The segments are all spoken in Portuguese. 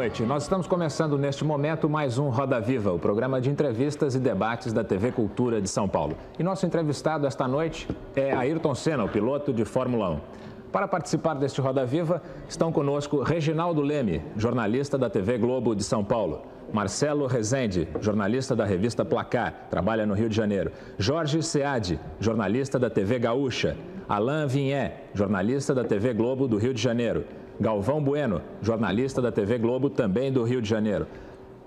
noite. Nós estamos começando neste momento mais um Roda Viva, o programa de entrevistas e debates da TV Cultura de São Paulo. E nosso entrevistado esta noite é Ayrton Senna, o piloto de Fórmula 1. Para participar deste Roda Viva, estão conosco Reginaldo Leme, jornalista da TV Globo de São Paulo. Marcelo Rezende, jornalista da revista Placar, trabalha no Rio de Janeiro. Jorge Seade, jornalista da TV Gaúcha. Alain Vinhé, jornalista da TV Globo do Rio de Janeiro. Galvão Bueno, jornalista da TV Globo, também do Rio de Janeiro.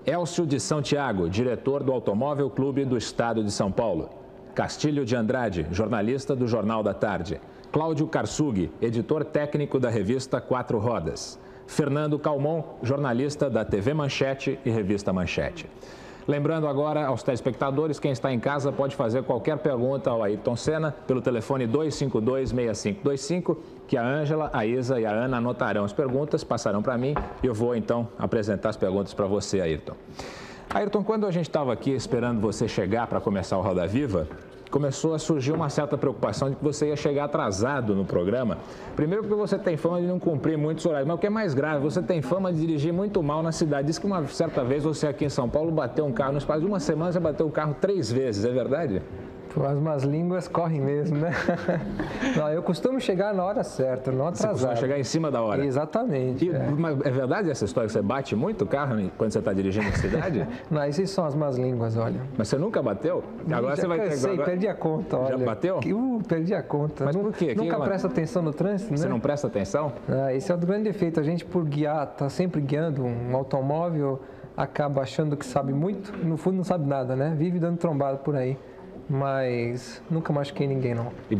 Elcio de São Tiago, diretor do Automóvel Clube do Estado de São Paulo. Castilho de Andrade, jornalista do Jornal da Tarde. Cláudio Karsug, editor técnico da revista Quatro Rodas. Fernando Calmon, jornalista da TV Manchete e revista Manchete. Lembrando agora aos telespectadores, quem está em casa pode fazer qualquer pergunta ao Ayrton Senna pelo telefone 252-6525, que a Ângela, a Isa e a Ana anotarão as perguntas, passarão para mim e eu vou então apresentar as perguntas para você, Ayrton. Ayrton, quando a gente estava aqui esperando você chegar para começar o Roda Viva, começou a surgir uma certa preocupação de que você ia chegar atrasado no programa. Primeiro porque você tem fama de não cumprir muitos horários, mas o que é mais grave, você tem fama de dirigir muito mal na cidade. Diz que uma certa vez você aqui em São Paulo bateu um carro, no espaço de uma semana você bateu o carro 3 vezes, é verdade? As más línguas correm mesmo, né? Não, eu costumo chegar na hora certa, não atrasado. Você costuma chegar em cima da hora? Exatamente. Mas é verdade essa história que você bate muito o carro quando você está dirigindo na cidade? Não, essas são as más línguas, olha. Mas você nunca bateu? Agora você vai ter agora... perdi a conta, olha. Já bateu? Perdi a conta. Mas por quê? Nunca presta atenção no trânsito, né? Você não presta atenção? Esse é o grande defeito. A gente, por guiar, tá sempre guiando um automóvel, acaba achando que sabe muito, no fundo não sabe nada, né? Vive dando trombada por aí. Mas nunca machuquei ninguém, não. E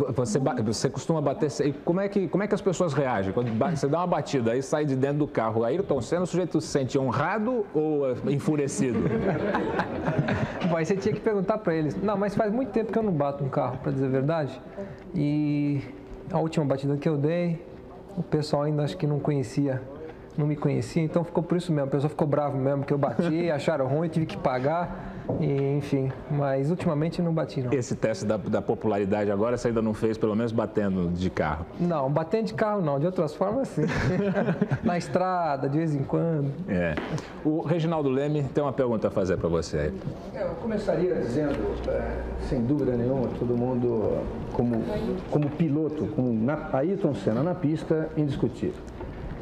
você costuma bater... E como é que as pessoas reagem? Quando você dá uma batida, aí sai de dentro do carro. Ayrton Senna, o sujeito se sente honrado ou enfurecido? Bom, aí você tinha que perguntar para eles. Não, mas faz muito tempo que eu não bato um carro, para dizer a verdade. E a última batida que eu dei, o pessoal ainda acho que não me conhecia, então ficou por isso mesmo. O pessoal ficou bravo mesmo que eu bati, acharam ruim, tive que pagar. E, enfim, mas ultimamente não bati, não. Esse teste da popularidade agora você ainda não fez, pelo menos batendo de carro? Não, batendo de carro não, de outras formas sim. Na estrada, de vez em quando. O Reginaldo Leme tem uma pergunta a fazer para você aí. Eu começaria dizendo, sem dúvida nenhuma, todo mundo como piloto, como Ayrton Senna na pista, indiscutível.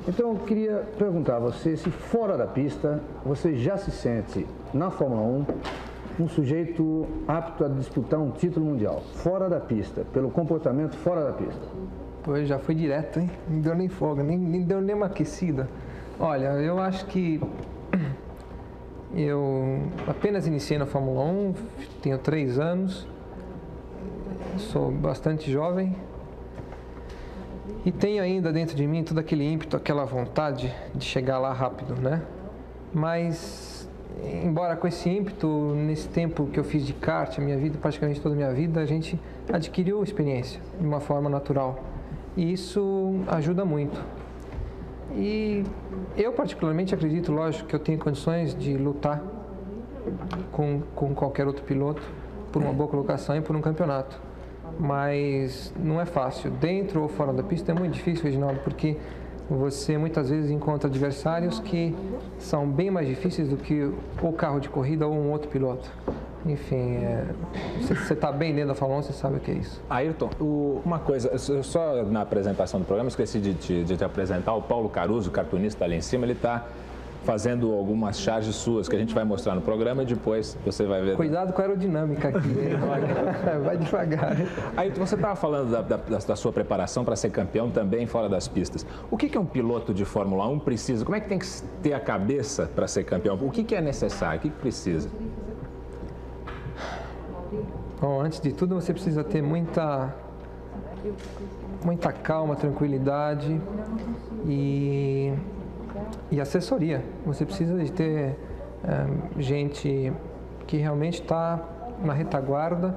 Então, eu queria perguntar a você se fora da pista, você já se sente, na Fórmula 1, um sujeito apto a disputar um título mundial, fora da pista, pelo comportamento fora da pista? Pois, já foi direto, hein? Não deu nem folga, nem deu nem uma aquecida. Olha, eu acho que eu apenas iniciei na Fórmula 1, tenho 3 anos, sou bastante jovem. E tenho ainda dentro de mim todo aquele ímpeto, aquela vontade de chegar lá rápido, né? Mas, embora com esse ímpeto, nesse tempo que eu fiz de kart, a minha vida, praticamente toda a minha vida, a gente adquiriu experiência de uma forma natural. E isso ajuda muito. E eu particularmente acredito, lógico, que eu tenho condições de lutar com qualquer outro piloto por uma boa colocação e por um campeonato. Mas não é fácil. Dentro ou fora da pista é muito difícil, Reginaldo, porque você muitas vezes encontra adversários que são bem mais difíceis do que o carro de corrida ou um outro piloto. Enfim, você está bem dentro da Fórmula 1, você sabe o que é isso. Ayrton, uma coisa, só na apresentação do programa, esqueci de te apresentar, o Paulo Caruso, cartunista ali em cima, ele está fazendo algumas charges suas que a gente vai mostrar no programa e depois você vai ver. Cuidado com a aerodinâmica aqui, vai devagar. Aí você estava falando da sua preparação para ser campeão também fora das pistas. O que um piloto de Fórmula 1 precisa? Como é que tem que ter a cabeça para ser campeão? O que é necessário? O que precisa? Bom, antes de tudo você precisa ter muita calma, tranquilidade e assessoria. Você precisa de ter gente que realmente está na retaguarda,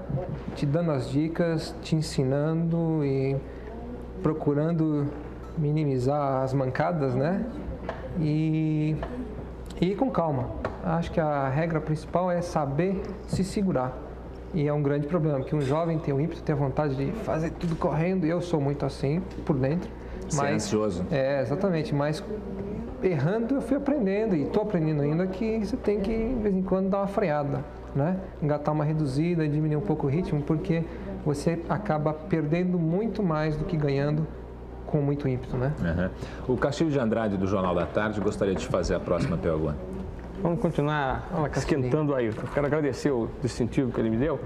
te dando as dicas, te ensinando e procurando minimizar as mancadas, né? E ir com calma. Acho que a regra principal é saber se segurar. E é um grande problema, porque um jovem tem o ímpeto, tem a vontade de fazer tudo correndo, e eu sou muito assim, por dentro. Mas, ansioso. Exatamente, mas errando, eu fui aprendendo e estou aprendendo ainda que você tem que, de vez em quando, dar uma freada, né? Engatar uma reduzida, diminuir um pouco o ritmo, porque você acaba perdendo muito mais do que ganhando com muito ímpeto, né? O Castilho de Andrade, do Jornal da Tarde, gostaria de te fazer a próxima pergunta. Vamos continuar esquentando aí. Eu quero agradecer o distintivo que ele me deu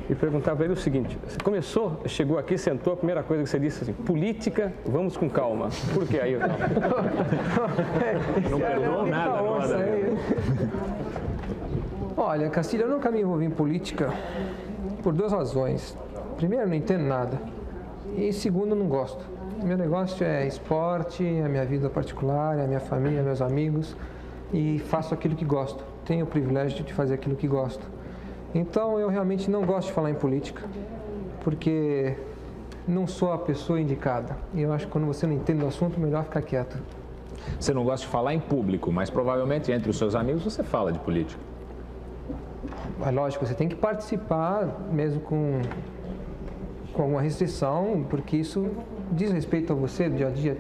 e perguntar para ele o seguinte: você começou, chegou aqui, sentou, a primeira coisa que você disse assim, política, vamos com calma. Por que aí? Não perdoou nada, roda. Olha, Castilho, eu nunca me envolvi em política por duas razões. Primeiro, não entendo nada. E segundo, não gosto. Meu negócio é esporte, é a minha vida particular, é a minha família, meus amigos. E faço aquilo que gosto. Tenho o privilégio de fazer aquilo que gosto. Então, eu realmente não gosto de falar em política, porque não sou a pessoa indicada. E eu acho que quando você não entende o assunto, melhor ficar quieto. Você não gosta de falar em público, mas provavelmente entre os seus amigos você fala de política. É lógico, você tem que participar, mesmo com alguma restrição, porque isso diz respeito a você, dia a dia,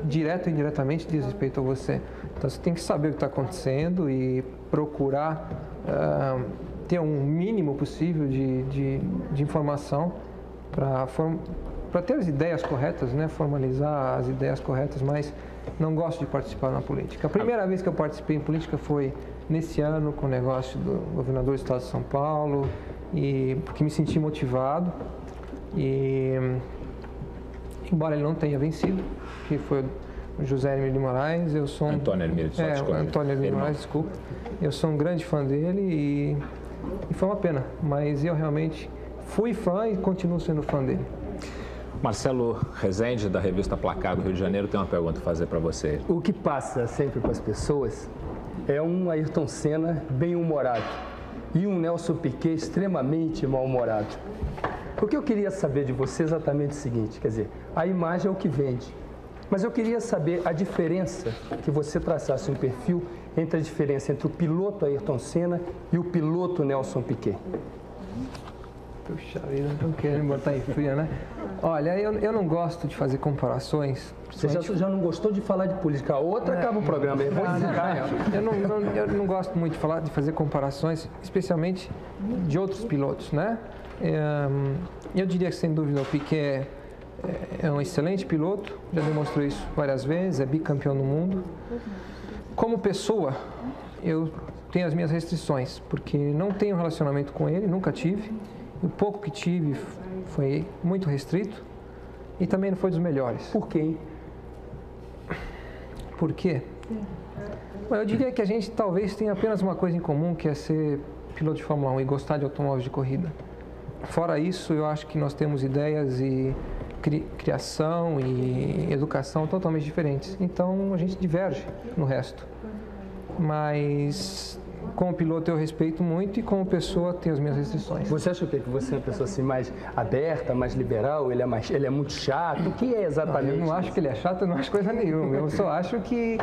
direto ou indiretamente diz respeito a você. Então você tem que saber o que está acontecendo e procurar ter um mínimo possível de informação para ter as ideias corretas, né? Formalizar as ideias corretas, mas não gosto de participar na política. A primeira vez que eu participei em política foi nesse ano com o negócio do governador do estado de São Paulo, e porque me senti motivado e embora ele não tenha vencido, que foi o José Hermílio de Moraes, eu sou Antônio Hermílio de Moraes, desculpa. Eu sou um grande fã dele e foi uma pena, mas eu realmente fui fã e continuo sendo fã dele. Marcelo Rezende, da revista Placar do Rio de Janeiro, tem uma pergunta a fazer para você. O que passa sempre para as pessoas é um Ayrton Senna bem-humorado e um Nelson Piquet extremamente mal-humorado. O que eu queria saber de você é exatamente o seguinte, quer dizer, a imagem é o que vende, mas eu queria saber a diferença, que você traçasse um perfil entre a diferença entre o piloto Ayrton Senna e o piloto Nelson Piquet. Puxa vida, não querendo botar em fria, né? Olha, eu não gosto de fazer comparações. Você já não gostou de falar de política. A outra acaba o programa. Eu não gosto muito de fazer comparações, especialmente de outros pilotos, né? Eu diria que, sem dúvida, o Piquet é um excelente piloto, já demonstrou isso várias vezes, é bicampeão do mundo. Como pessoa, eu tenho as minhas restrições, porque não tenho relacionamento com ele, nunca tive. O pouco que tive foi muito restrito e também não foi dos melhores. Por quê? Por quê? Bom, eu diria que a gente talvez tenha apenas uma coisa em comum, que é ser piloto de Fórmula 1 e gostar de automóveis de corrida. Fora isso, eu acho que nós temos ideias e criação e educação totalmente diferentes. Então, a gente diverge no resto. Mas como piloto eu respeito muito e como pessoa tenho as minhas restrições. Você acha que você é uma pessoa assim mais aberta, mais liberal? Ele é muito chato? O que é exatamente? Não, eu não acho que ele é chato, eu não acho coisa nenhuma. Eu só acho que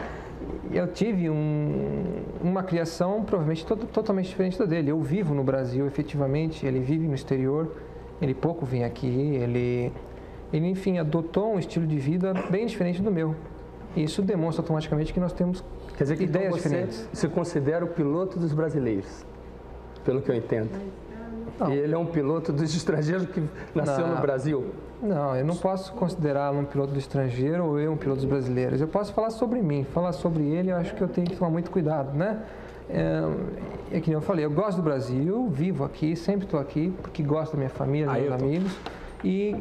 eu tive uma criação provavelmente totalmente diferente da dele. Eu vivo no Brasil, efetivamente, ele vive no exterior, ele pouco vem aqui, ele enfim, adotou um estilo de vida bem diferente do meu. E isso demonstra automaticamente que nós temos ideias diferentes. Você considera o piloto dos brasileiros, pelo que eu entendo. Não. E ele é um piloto dos estrangeiros que nasceu no Brasil? Não, eu não posso considerá-lo um piloto do estrangeiro ou eu um piloto dos brasileiros. Eu posso falar sobre mim, falar sobre ele, eu acho que eu tenho que tomar muito cuidado, né? É que nem eu falei, eu gosto do Brasil, vivo aqui, sempre estou aqui, porque gosto da minha família, dos meus amigos. E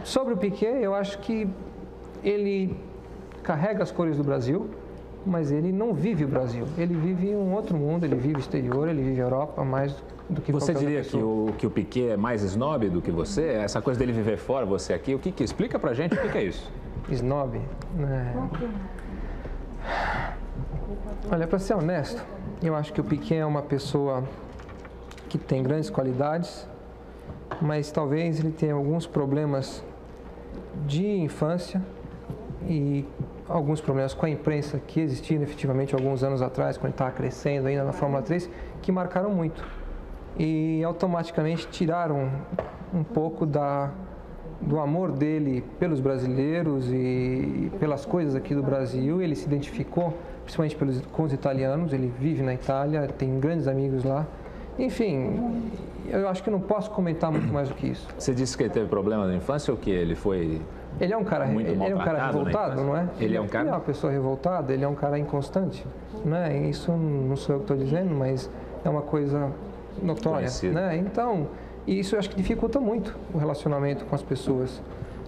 sobre o Piquet, eu acho que ele carrega as cores do Brasil, mas ele não vive o Brasil. Ele vive um outro mundo, ele vive o exterior, ele vive a Europa mais do que você qualquer diria pessoa. que o Piquet é mais snob do que você? Essa coisa dele viver fora, você aqui, o que explica pra gente o que é isso? Snob? Olha, para ser honesto, eu acho que o Piquet é uma pessoa que tem grandes qualidades, mas talvez ele tenha alguns problemas de infância e alguns problemas com a imprensa que existiam efetivamente alguns anos atrás, quando ele estava crescendo ainda na Fórmula 3, que marcaram muito e automaticamente tiraram um pouco da do amor dele pelos brasileiros e pelas coisas aqui do Brasil. Ele se identificou principalmente com os italianos, ele vive na Itália, tem grandes amigos lá. Enfim, eu acho que não posso comentar muito mais do que isso. Você disse que ele teve problema na infância ou que ele foi... Ele é um cara revoltado, não é? Ele é um cara... Ele é uma pessoa revoltada, ele é um cara inconstante, né? Isso não sou eu que estou dizendo, mas é uma coisa notória, né? Então, isso eu acho que dificulta muito o relacionamento com as pessoas.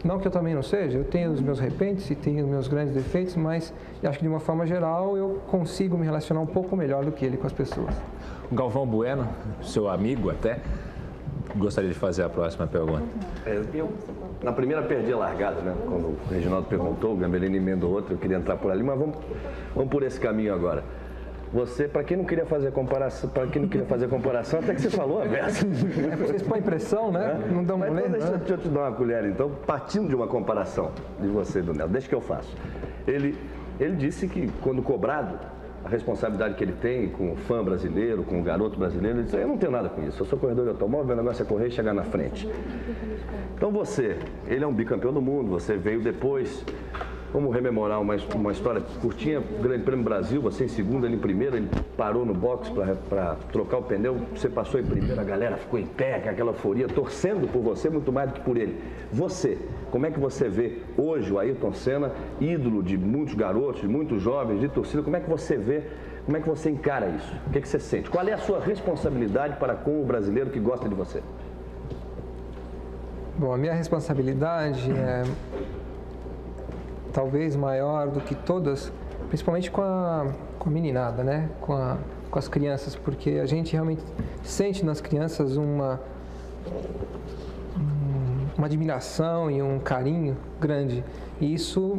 Não que eu também não seja, eu tenho os meus repentes e tenho os meus grandes defeitos, mas eu acho que de uma forma geral eu consigo me relacionar um pouco melhor do que ele com as pessoas. O Galvão Bueno, seu amigo até, gostaria de fazer a próxima pergunta. Eu, na primeira, perdi a largada, né? Quando o Reginaldo perguntou, o Gambellini emendou outro, eu queria entrar por ali, mas vamos por esse caminho agora. Você, para quem não queria fazer comparação, até que você falou a versa. Vocês põem pressão, né? Não dão mas mulher, então, né? deixa eu te dar uma colher, então, partindo de uma comparação de você e do Nelson, deixa que eu faço. Ele disse que, quando cobrado, a responsabilidade que ele tem com o fã brasileiro, com o garoto brasileiro, ele disse, eu não tenho nada com isso, eu sou corredor de automóvel, o negócio é correr e chegar na frente. Então ele é um bicampeão do mundo, você veio depois. Vamos rememorar uma história curtinha, Grande Prêmio Brasil, você em segundo, ele em primeiro, ele parou no box para trocar o pneu, você passou em primeiro, a galera ficou em pé, com aquela euforia, torcendo por você muito mais do que por ele. Você, como é que você vê hoje o Ayrton Senna, ídolo de muitos garotos, de muitos jovens, de torcida, como é que você vê, como é que você encara isso? O que é que você sente? Qual é a sua responsabilidade para com o brasileiro que gosta de você? Bom, a minha responsabilidade é talvez maior do que todas, principalmente com a meninada, né? Com as crianças, porque a gente realmente sente nas crianças uma admiração e um carinho grande. E isso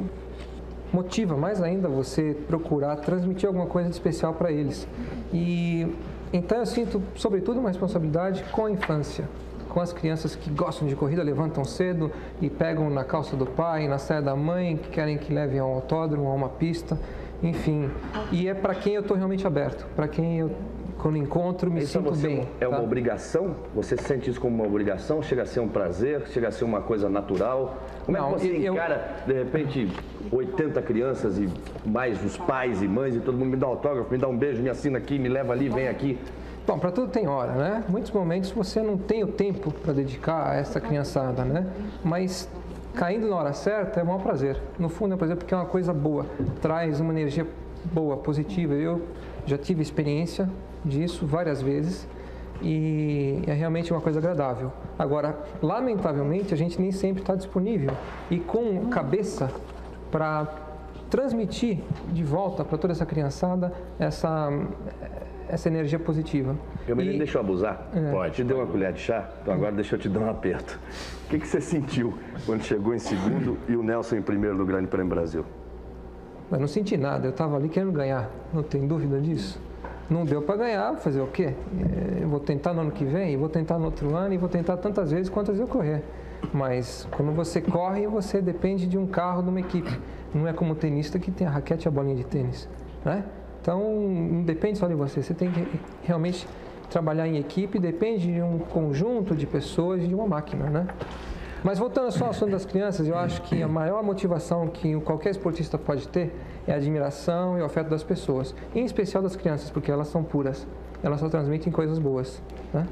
motiva mais ainda você procurar transmitir alguma coisa de especial para eles. E então eu sinto, sobretudo, uma responsabilidade com a infância, com as crianças que gostam de corrida, levantam cedo e pegam na calça do pai, na saia da mãe, que querem que levem ao autódromo, a uma pista, enfim. E é para quem eu estou realmente aberto, para quem eu, quando encontro, me sinto bem. É uma obrigação? Você sente isso como uma obrigação? Chega a ser um prazer? Chega a ser uma coisa natural? Como é que você encara, de repente, 80 crianças e mais os pais e mães e todo mundo me dá autógrafo, me dá um beijo, me assina aqui, me leva ali, vem aqui? Bom, para tudo tem hora, né? Muitos momentos você não tem o tempo para dedicar a essa criançada, né? Mas caindo na hora certa é um maior prazer. No fundo é um prazer porque é uma coisa boa, traz uma energia boa, positiva. Eu já tive experiência disso várias vezes e é realmente uma coisa agradável. Agora, lamentavelmente, a gente nem sempre está disponível e com cabeça para transmitir de volta para toda essa criançada essa energia positiva. Deixa eu abusar? Pode. Te deu uma colher de chá? Então agora deixa eu te dar um aperto. O que você sentiu quando chegou em segundo e o Nelson em primeiro no Grande Prêmio Brasil? Eu não senti nada, eu estava ali querendo ganhar, não tem dúvida disso. Não deu para ganhar, fazer o quê? Eu vou tentar no ano que vem, vou tentar no outro ano e vou tentar tantas vezes quantas eu correr. Mas quando você corre, você depende de um carro, de uma equipe. Não é como o tenista que tem a raquete e a bolinha de tênis, né? Então, não depende só de você, você tem que realmente trabalhar em equipe, depende de um conjunto de pessoas e de uma máquina, né? Mas voltando só ao assunto das crianças, eu acho que a maior motivação que qualquer esportista pode ter é a admiração e o afeto das pessoas, em especial das crianças, porque elas são puras, elas só transmitem coisas boas, né?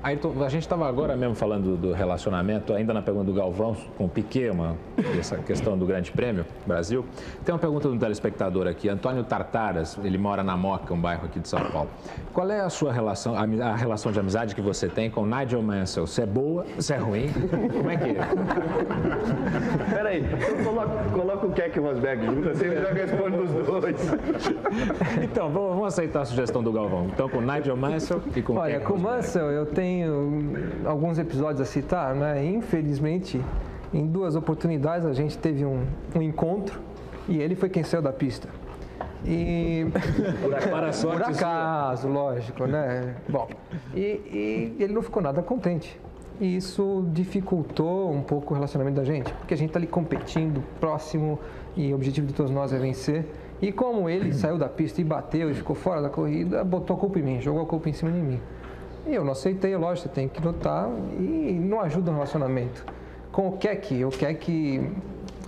Ayrton, a gente estava agora mesmo falando do relacionamento, ainda na pergunta do Galvão, com o Piquet, essa questão do Grande Prêmio Brasil. Tem uma pergunta do telespectador aqui, Antônio Tartaras, ele mora na Moca, um bairro aqui de São Paulo. Qual é a sua relação, a relação de amizade que você tem com Nigel Mansell? Se é boa, se é ruim? Como é que é? Peraí, então coloca o Keck Rosberg junto, assim ele já responde dos dois. Então, vamos aceitar a sugestão do Galvão. Então, com Nigel Mansell e com o Keck Rosberg. Olha, com o Mansell eu tenho alguns episódios a citar, né? Infelizmente, em 2 oportunidades a gente teve um encontro e ele foi quem saiu da pista. E por acaso, lógico, né? Bom, e ele não ficou nada contente. E isso dificultou um pouco o relacionamento da gente, porque a gente está ali competindo, próximo, e o objetivo de todos nós é vencer. E como ele saiu da pista e bateu e ficou fora da corrida, botou a culpa em mim, jogou a culpa em cima de mim. E eu não aceitei, lógico, você tem que lutar e não ajuda no relacionamento. com o Keck,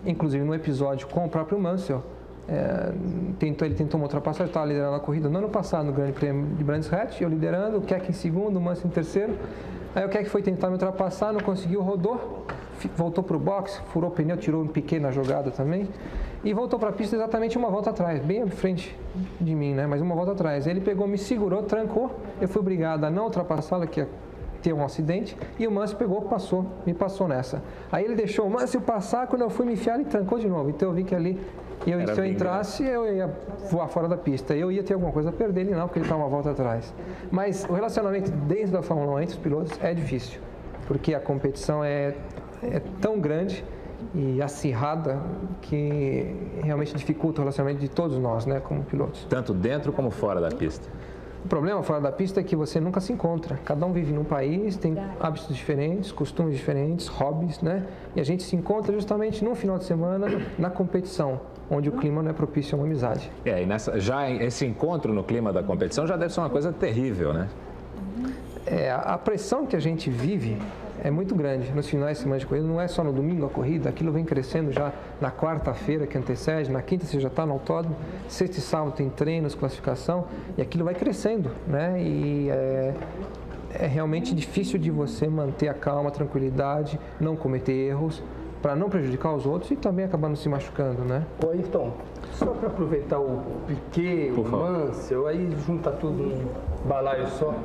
inclusive no episódio com o próprio Mansell, ele tentou uma ultrapassagem, estava liderando a corrida no ano passado no Grande Prêmio de Brands Hatch, eu liderando, o Keck em segundo, o Mansell em terceiro. Aí o Keck foi tentar me ultrapassar, não conseguiu, rodou, voltou para o box, furou o pneu, tirou um piquet na jogada também e voltou para a pista exatamente uma volta atrás, bem à frente de mim, né? Mas uma volta atrás. Ele pegou, me segurou, trancou, eu fui obrigado a não ultrapassá-lo, que ia ter um acidente, e o Mansell pegou, me passou nessa. Aí ele deixou o Mansell passar, quando eu fui me enfiar, ele trancou de novo. Então eu vi que ali, se eu entrasse, eu ia voar fora da pista. Eu ia ter alguma coisa a perder, ele não, porque ele estava uma volta atrás. Mas o relacionamento dentro da Fórmula 1 entre os pilotos é difícil, porque a competição é tão grande e acirrada que realmente dificulta o relacionamento de todos nós, né, como pilotos. Tanto dentro como fora da pista. O problema fora da pista é que você nunca se encontra. Cada um vive num país, tem hábitos diferentes, costumes diferentes, hobbies, né? E a gente se encontra justamente num final de semana na competição, onde o clima não é propício a uma amizade. E esse encontro no clima da competição já deve ser uma coisa terrível, né? A pressão que a gente vive é muito grande nos finais de semana de corrida, não é só no domingo a corrida, aquilo vem crescendo já na quarta-feira que antecede, na quinta você já está no autódromo, sexta e sábado tem treinos, classificação, e aquilo vai crescendo, né? E é realmente difícil de você manter a calma, a tranquilidade, não cometer erros, para não prejudicar os outros e também acabar não se machucando, né? Ô, Ayrton, só para aproveitar o Piquet, o Mansell, aí junta tudo num balaio só.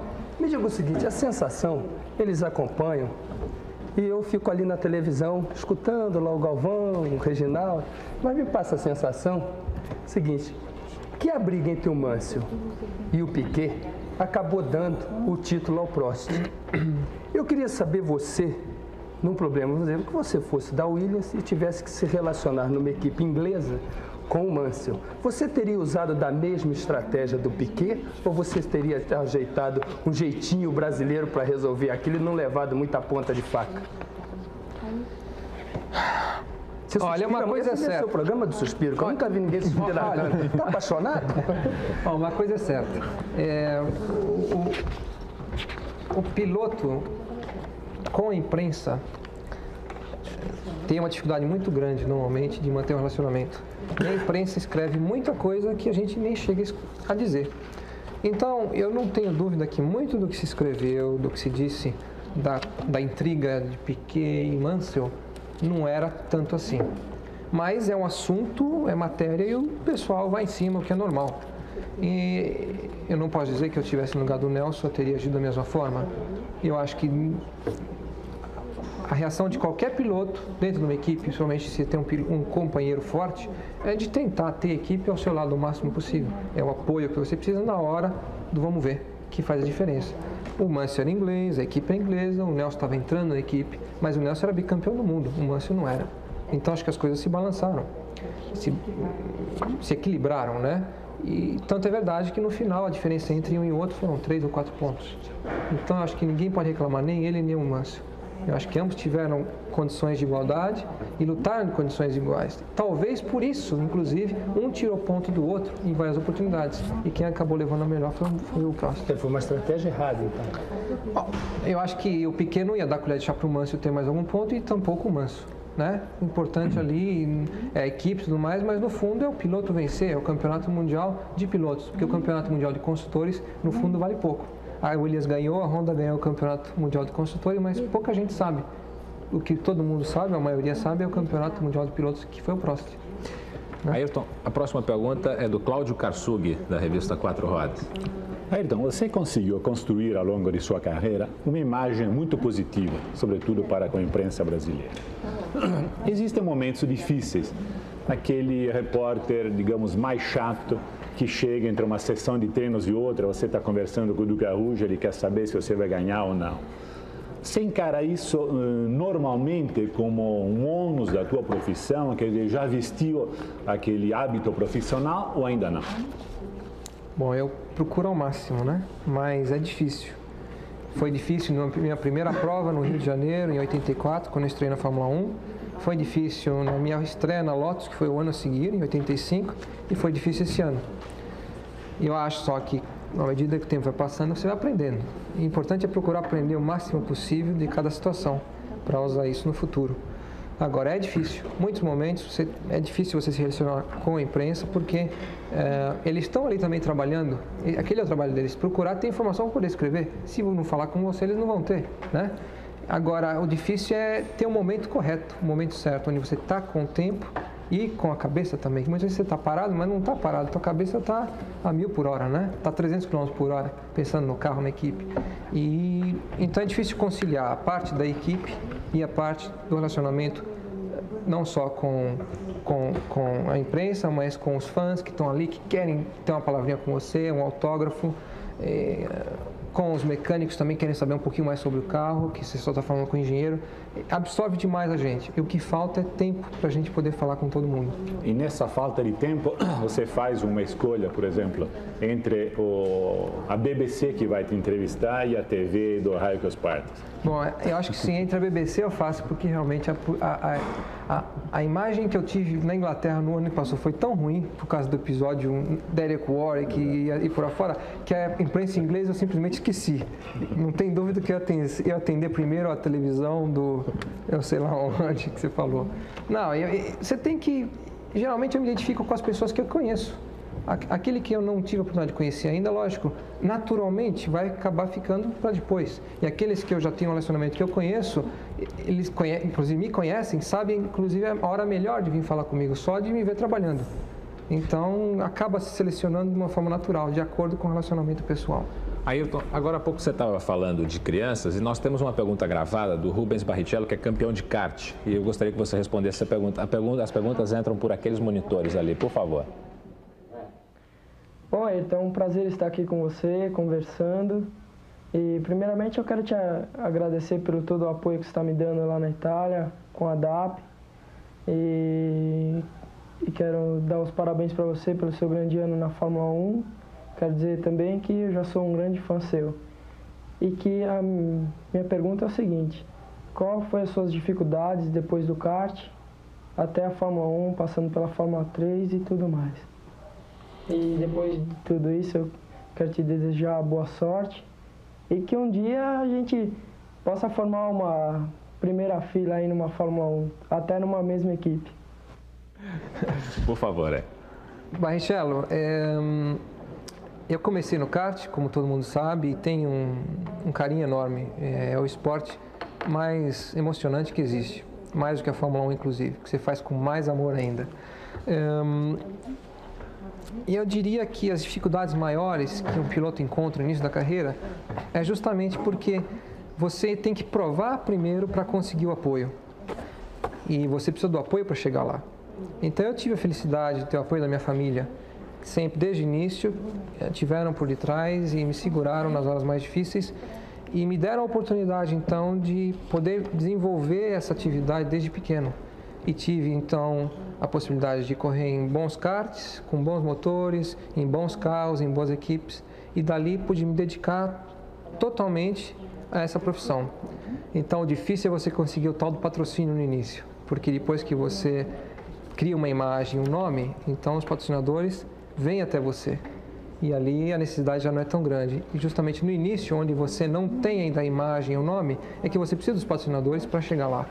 Me diga o seguinte, a sensação, eles acompanham e eu fico ali na televisão, escutando lá o Galvão, o Reginaldo, mas me passa a sensação seguinte, que a briga entre o Mansell e o Piquet acabou dando o título ao Prost. Eu queria saber você, num problema, por exemplo, que você fosse da Williams e tivesse que se relacionar numa equipe inglesa com o Mansell, você teria usado da mesma estratégia do Piquet ou você teria ajeitado um jeitinho brasileiro para resolver aquilo e não levado muita ponta de faca? Olha, uma coisa é certa. Esse é o programa do Suspiro, que eu nunca vi ninguém suspirar. Está apaixonado? Uma coisa é certa. O piloto com a imprensa tem uma dificuldade muito grande, normalmente, de manter um relacionamento. E a imprensa escreve muita coisa que a gente nem chega a dizer. Então, eu não tenho dúvida que muito do que se escreveu, do que se disse da intriga de Piquet e Mansell, não era tanto assim. Mas é um assunto, é matéria e o pessoal vai em cima, o que é normal. E eu não posso dizer que eu estivesse no lugar do Nelson, eu teria agido da mesma forma. Eu acho que a reação de qualquer piloto dentro de uma equipe, principalmente se tem um companheiro forte, é de tentar ter a equipe ao seu lado o máximo possível. É o apoio que você precisa na hora do vamos ver, que faz a diferença. O Mansell era inglês, a equipe é inglesa, o Nelson estava entrando na equipe, mas o Nelson era bicampeão do mundo, o Mansell não era. Então acho que as coisas se balançaram, se equilibraram, né? E tanto é verdade que no final a diferença entre um e outro foram 3 ou 4 pontos. Então acho que ninguém pode reclamar, nem ele nem o Mansell. Eu acho que ambos tiveram condições de igualdade e lutaram em condições iguais. Talvez por isso, inclusive, um tirou ponto do outro em várias oportunidades. E quem acabou levando a melhor foi o Prost. Foi uma estratégia errada, então. Bom, eu acho que o Piquet não ia dar colher de chá para o Mansell ter mais algum ponto e tampouco o Mansell. Né? O importante ali é a equipe e tudo mais, mas no fundo é o piloto vencer, é o campeonato mundial de pilotos. Porque o campeonato mundial de construtores, no fundo, vale pouco. A Williams ganhou, a Honda ganhou o Campeonato Mundial de Construtores, mas pouca gente sabe. O que todo mundo sabe, a maioria sabe, é o Campeonato Mundial de Pilotos, que foi o Prost. Né? Ayrton, a próxima pergunta é do Cláudio Karsug, da revista Quatro Rodas. Ayrton, você conseguiu construir ao longo de sua carreira uma imagem muito positiva, sobretudo para com a imprensa brasileira. Existem momentos difíceis. Aquele repórter, digamos, mais chato, que chega entre uma sessão de treinos e outra, você está conversando com o Duca Ruja, ele quer saber se você vai ganhar ou não. Você encara isso normalmente como um ônus da tua profissão, quer dizer, já vestiu aquele hábito profissional ou ainda não? Bom, eu procuro ao máximo, né? Mas é difícil. Foi difícil na minha primeira prova no Rio de Janeiro, em 84, quando eu estreiei na Fórmula 1. Foi difícil na minha estreia na Lotus, que foi o ano a seguir, em 85, e foi difícil esse ano. E eu acho só que, à medida que o tempo vai passando, você vai aprendendo. O importante é procurar aprender o máximo possível de cada situação. para usar isso no futuro. Agora, é difícil. Em muitos momentos é difícil você se relacionar com a imprensa porque eles estão ali também trabalhando. Aquele é o trabalho deles, procurar ter informação para poder escrever. Se não falar com você, eles não vão ter, né? Agora, o difícil é ter um momento correto, um momento certo, onde você está com o tempo e com a cabeça também. Muitas vezes você está parado, mas não está parado. Tua cabeça está a 1000 por hora, né? Está 300 km por hora, pensando no carro, na equipe. E então é difícil conciliar a parte da equipe e a parte do relacionamento, não só com a imprensa, mas com os fãs que estão ali, que querem ter uma palavrinha com você, um autógrafo. Com os mecânicos também querem saber um pouquinho mais sobre o carro, que você só está falando com o engenheiro. Absorve demais a gente. E o que falta é tempo para a gente poder falar com todo mundo. E nessa falta de tempo, você faz uma escolha, por exemplo, entre a BBC que vai te entrevistar e a TV do Heiko Spartas? Bom, eu acho que sim, entre a BBC eu faço, porque realmente a imagem que eu tive na Inglaterra no ano que passou foi tão ruim, por causa do episódio Derek Warwick e por aí fora, que a imprensa inglesa eu simplesmente esqueci. Não tem dúvida que eu ia atender primeiro a televisão eu sei lá onde que você falou. Não, você tem que... Geralmente eu me identifico com as pessoas que eu conheço. Aquele que eu não tive a oportunidade de conhecer ainda, lógico, naturalmente vai acabar ficando para depois. E aqueles que eu já tenho um relacionamento que eu conheço, eles inclusive me conhecem, sabem inclusive a hora melhor de vir falar comigo, só de me ver trabalhando. Então, acaba se selecionando de uma forma natural, de acordo com o relacionamento pessoal. Ayrton, agora há pouco você estava falando de crianças e nós temos uma pergunta gravada do Rubens Barrichello, que é campeão de kart. E eu gostaria que você respondesse essa pergunta. As perguntas entram por aqueles monitores ali, por favor. Bom, Ayrton, é um prazer estar aqui com você, conversando. E, primeiramente, eu quero te agradecer pelo todo o apoio que você está me dando lá na Itália, com a DAP. E quero dar os parabéns para você pelo seu grande ano na Fórmula 1. Quero dizer também que eu já sou um grande fã seu. E que a minha pergunta é o seguinte: qual foram as suas dificuldades depois do kart, até a Fórmula 1, passando pela Fórmula 3 e tudo mais? E depois de tudo isso, eu quero te desejar boa sorte e que um dia a gente possa formar uma primeira fila aí numa Fórmula 1, até numa mesma equipe. Por favor, Barrichello, eu comecei no kart, como todo mundo sabe, e tenho um carinho enorme. É o esporte mais emocionante que existe, mais do que a Fórmula 1, inclusive, que você faz com mais amor ainda. E eu diria que as dificuldades maiores que um piloto encontra no início da carreira é justamente porque você tem que provar primeiro para conseguir o apoio. E você precisa do apoio para chegar lá. Então eu tive a felicidade de ter o apoio da minha família. Sempre, desde o início, tiveram por detrás e me seguraram nas horas mais difíceis e me deram a oportunidade, então, de poder desenvolver essa atividade desde pequeno. E tive, então, a possibilidade de correr em bons karts, com bons motores, em bons carros, em boas equipes, e dali pude me dedicar totalmente a essa profissão. Então, o difícil é você conseguir o tal do patrocínio no início, porque depois que você cria uma imagem, um nome, então os patrocinadores vêm até você. E ali a necessidade já não é tão grande. E justamente no início, onde você não tem ainda a imagem, o nome, é que você precisa dos patrocinadores para chegar lá.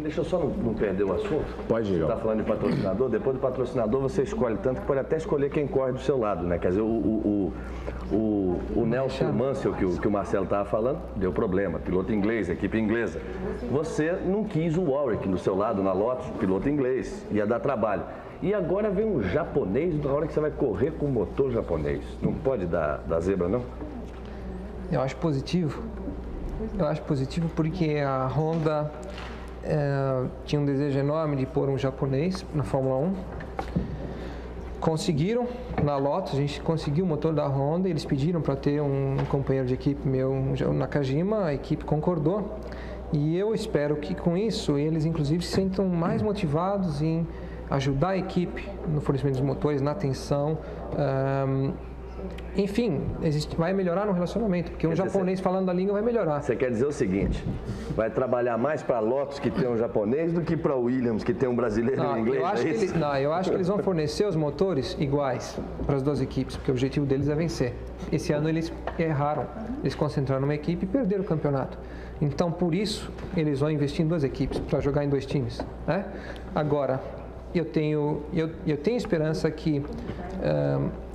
Deixa eu só não perder o assunto. Pode ir. Você está falando de patrocinador, depois do patrocinador você escolhe tanto que pode até escolher quem corre do seu lado, né? Quer dizer, o Nelson Mansell, que o Marcelo estava falando, deu problema, piloto inglês, equipe inglesa. Você não quis o Warwick do seu lado na Lotus, piloto inglês, ia dar trabalho. E agora vem um japonês na hora que você vai correr com o motor japonês. Não pode dar zebra, não? Eu acho positivo. Eu acho positivo porque a Honda tinha um desejo enorme de pôr um japonês na Fórmula 1. Conseguiram, na Lotus, a gente conseguiu o motor da Honda, eles pediram para ter um companheiro de equipe meu, Nakajima, a equipe concordou. E eu espero que com isso eles inclusive se sintam mais motivados em ajudar a equipe no fornecimento dos motores, na atenção, enfim, vai melhorar no relacionamento, porque um japonês falando a língua vai melhorar. Você quer dizer o seguinte, vai trabalhar mais para a Lotus que tem um japonês do que para a Williams que tem um brasileiro em inglês, eu acho que eles vão fornecer os motores iguais para as duas equipes, porque o objetivo deles é vencer. Esse ano eles erraram, eles concentraram numa equipe e perderam o campeonato. Então, por isso, eles vão investir em duas equipes, para jogar em dois times, né? Agora, eu tenho esperança que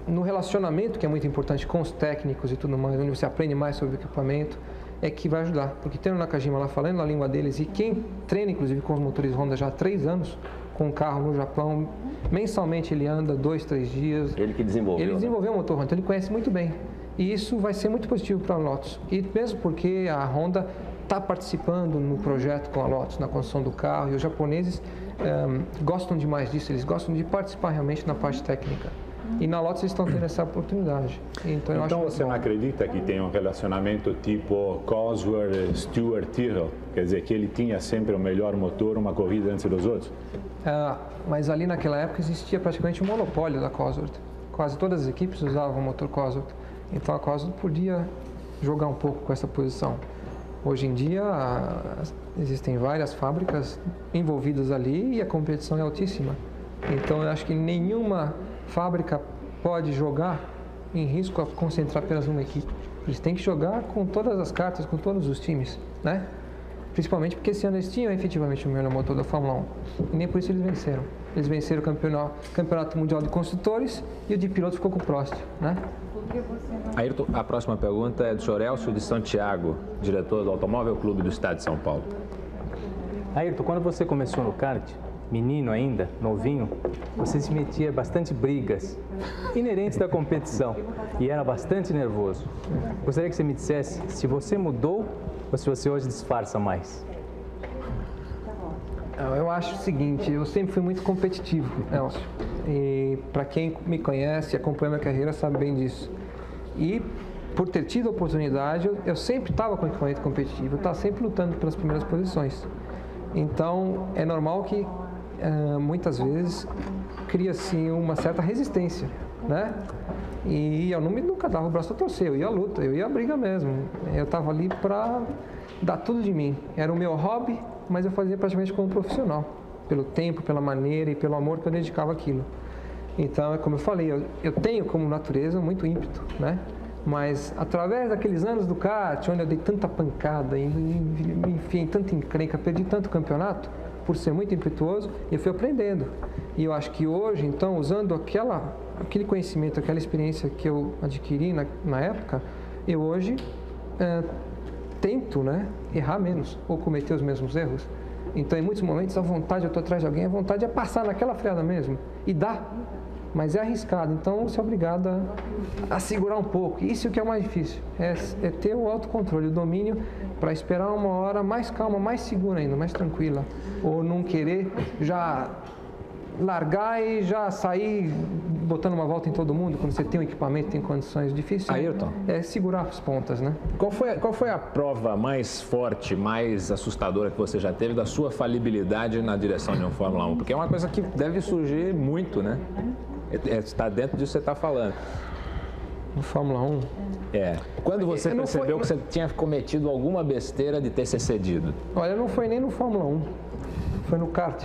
no relacionamento, que é muito importante com os técnicos e tudo mais, onde você aprende mais sobre o equipamento, é que vai ajudar. Porque tendo o Nakajima lá falando a língua deles, e quem treina, inclusive, com os motores Honda já há 3 anos, com um carro no Japão, mensalmente ele anda 2, 3 dias. Ele que desenvolveu. Ele desenvolveu o motor Honda, então ele conhece muito bem. E isso vai ser muito positivo para a Lotus. E mesmo porque a Honda está participando no projeto com a Lotus, na construção do carro, e os japoneses gostam demais disso, eles gostam de participar realmente na parte técnica. E na Lotus eles estão tendo essa oportunidade. Então você não acredita que tem um relacionamento tipo Cosworth, Stewart, Tyrrell? Quer dizer, que ele tinha sempre o melhor motor, uma corrida antes dos outros? Mas ali naquela época existia praticamente um monopólio da Cosworth. Quase todas as equipes usavam o motor Cosworth. Então a Cosworth podia jogar um pouco com essa posição. Hoje em dia existem várias fábricas envolvidas ali e a competição é altíssima. Então eu acho que nenhuma fábrica pode jogar em risco a concentrar apenas numa equipe. Eles têm que jogar com todas as cartas, com todos os times, né? Principalmente porque esse ano eles tinham efetivamente o melhor motor da Fórmula 1. E nem por isso eles venceram. Eles venceram o campeonato mundial de construtores e o de pilotos ficou com o Prost, né? Ayrton, a próxima pergunta é do senhor Elcio de Santiago, diretor do Automóvel Clube do Estado de São Paulo. Ayrton, quando você começou no kart, menino ainda, novinho, você se metia bastante brigas inerentes da competição e era bastante nervoso. Gostaria que você me dissesse se você mudou ou se você hoje disfarça mais. Eu acho o seguinte, eu sempre fui muito competitivo, Elcio. E para quem me conhece e acompanha minha carreira sabe bem disso. E por ter tido a oportunidade, eu sempre estava com equipamento competitivo, eu estava sempre lutando pelas primeiras posições. Então, é normal que muitas vezes cria-se uma certa resistência, né? E eu nunca dava o braço a torcer, eu ia à luta, eu ia à briga mesmo. Eu estava ali para dar tudo de mim. Era o meu hobby, mas eu fazia praticamente como profissional, pelo tempo, pela maneira e pelo amor que eu dedicava àquilo. Então, é como eu falei, eu tenho como natureza muito ímpeto, né? Mas através daqueles anos do kart, onde eu dei tanta pancada, enfim, tanta encrenca, perdi tanto campeonato, por ser muito impetuoso, eu fui aprendendo. E eu acho que hoje, então, usando aquele conhecimento, aquela experiência que eu adquiri na época, eu hoje tento, né, errar menos ou cometer os mesmos erros. Então, em muitos momentos, a vontade, eu estou atrás de alguém, a vontade é passar naquela freada mesmo e dar. Mas é arriscado, então você é obrigado a segurar um pouco. Isso que é o mais difícil, é ter o autocontrole, o domínio para esperar uma hora mais calma, mais segura ainda, mais tranquila. Ou não querer já largar e já sair botando uma volta em todo mundo, quando você tem um equipamento, tem condições difíceis. Ayrton, é segurar as pontas, né? Qual foi a prova mais forte, mais assustadora que você já teve da sua falibilidade na direção de um Fórmula 1? Porque é uma coisa que deve surgir muito, né? Está dentro disso que você está falando. No Fórmula 1? Quando você percebeu que você tinha cometido alguma besteira de ter se cedido? Olha, não foi nem no Fórmula 1, foi no kart.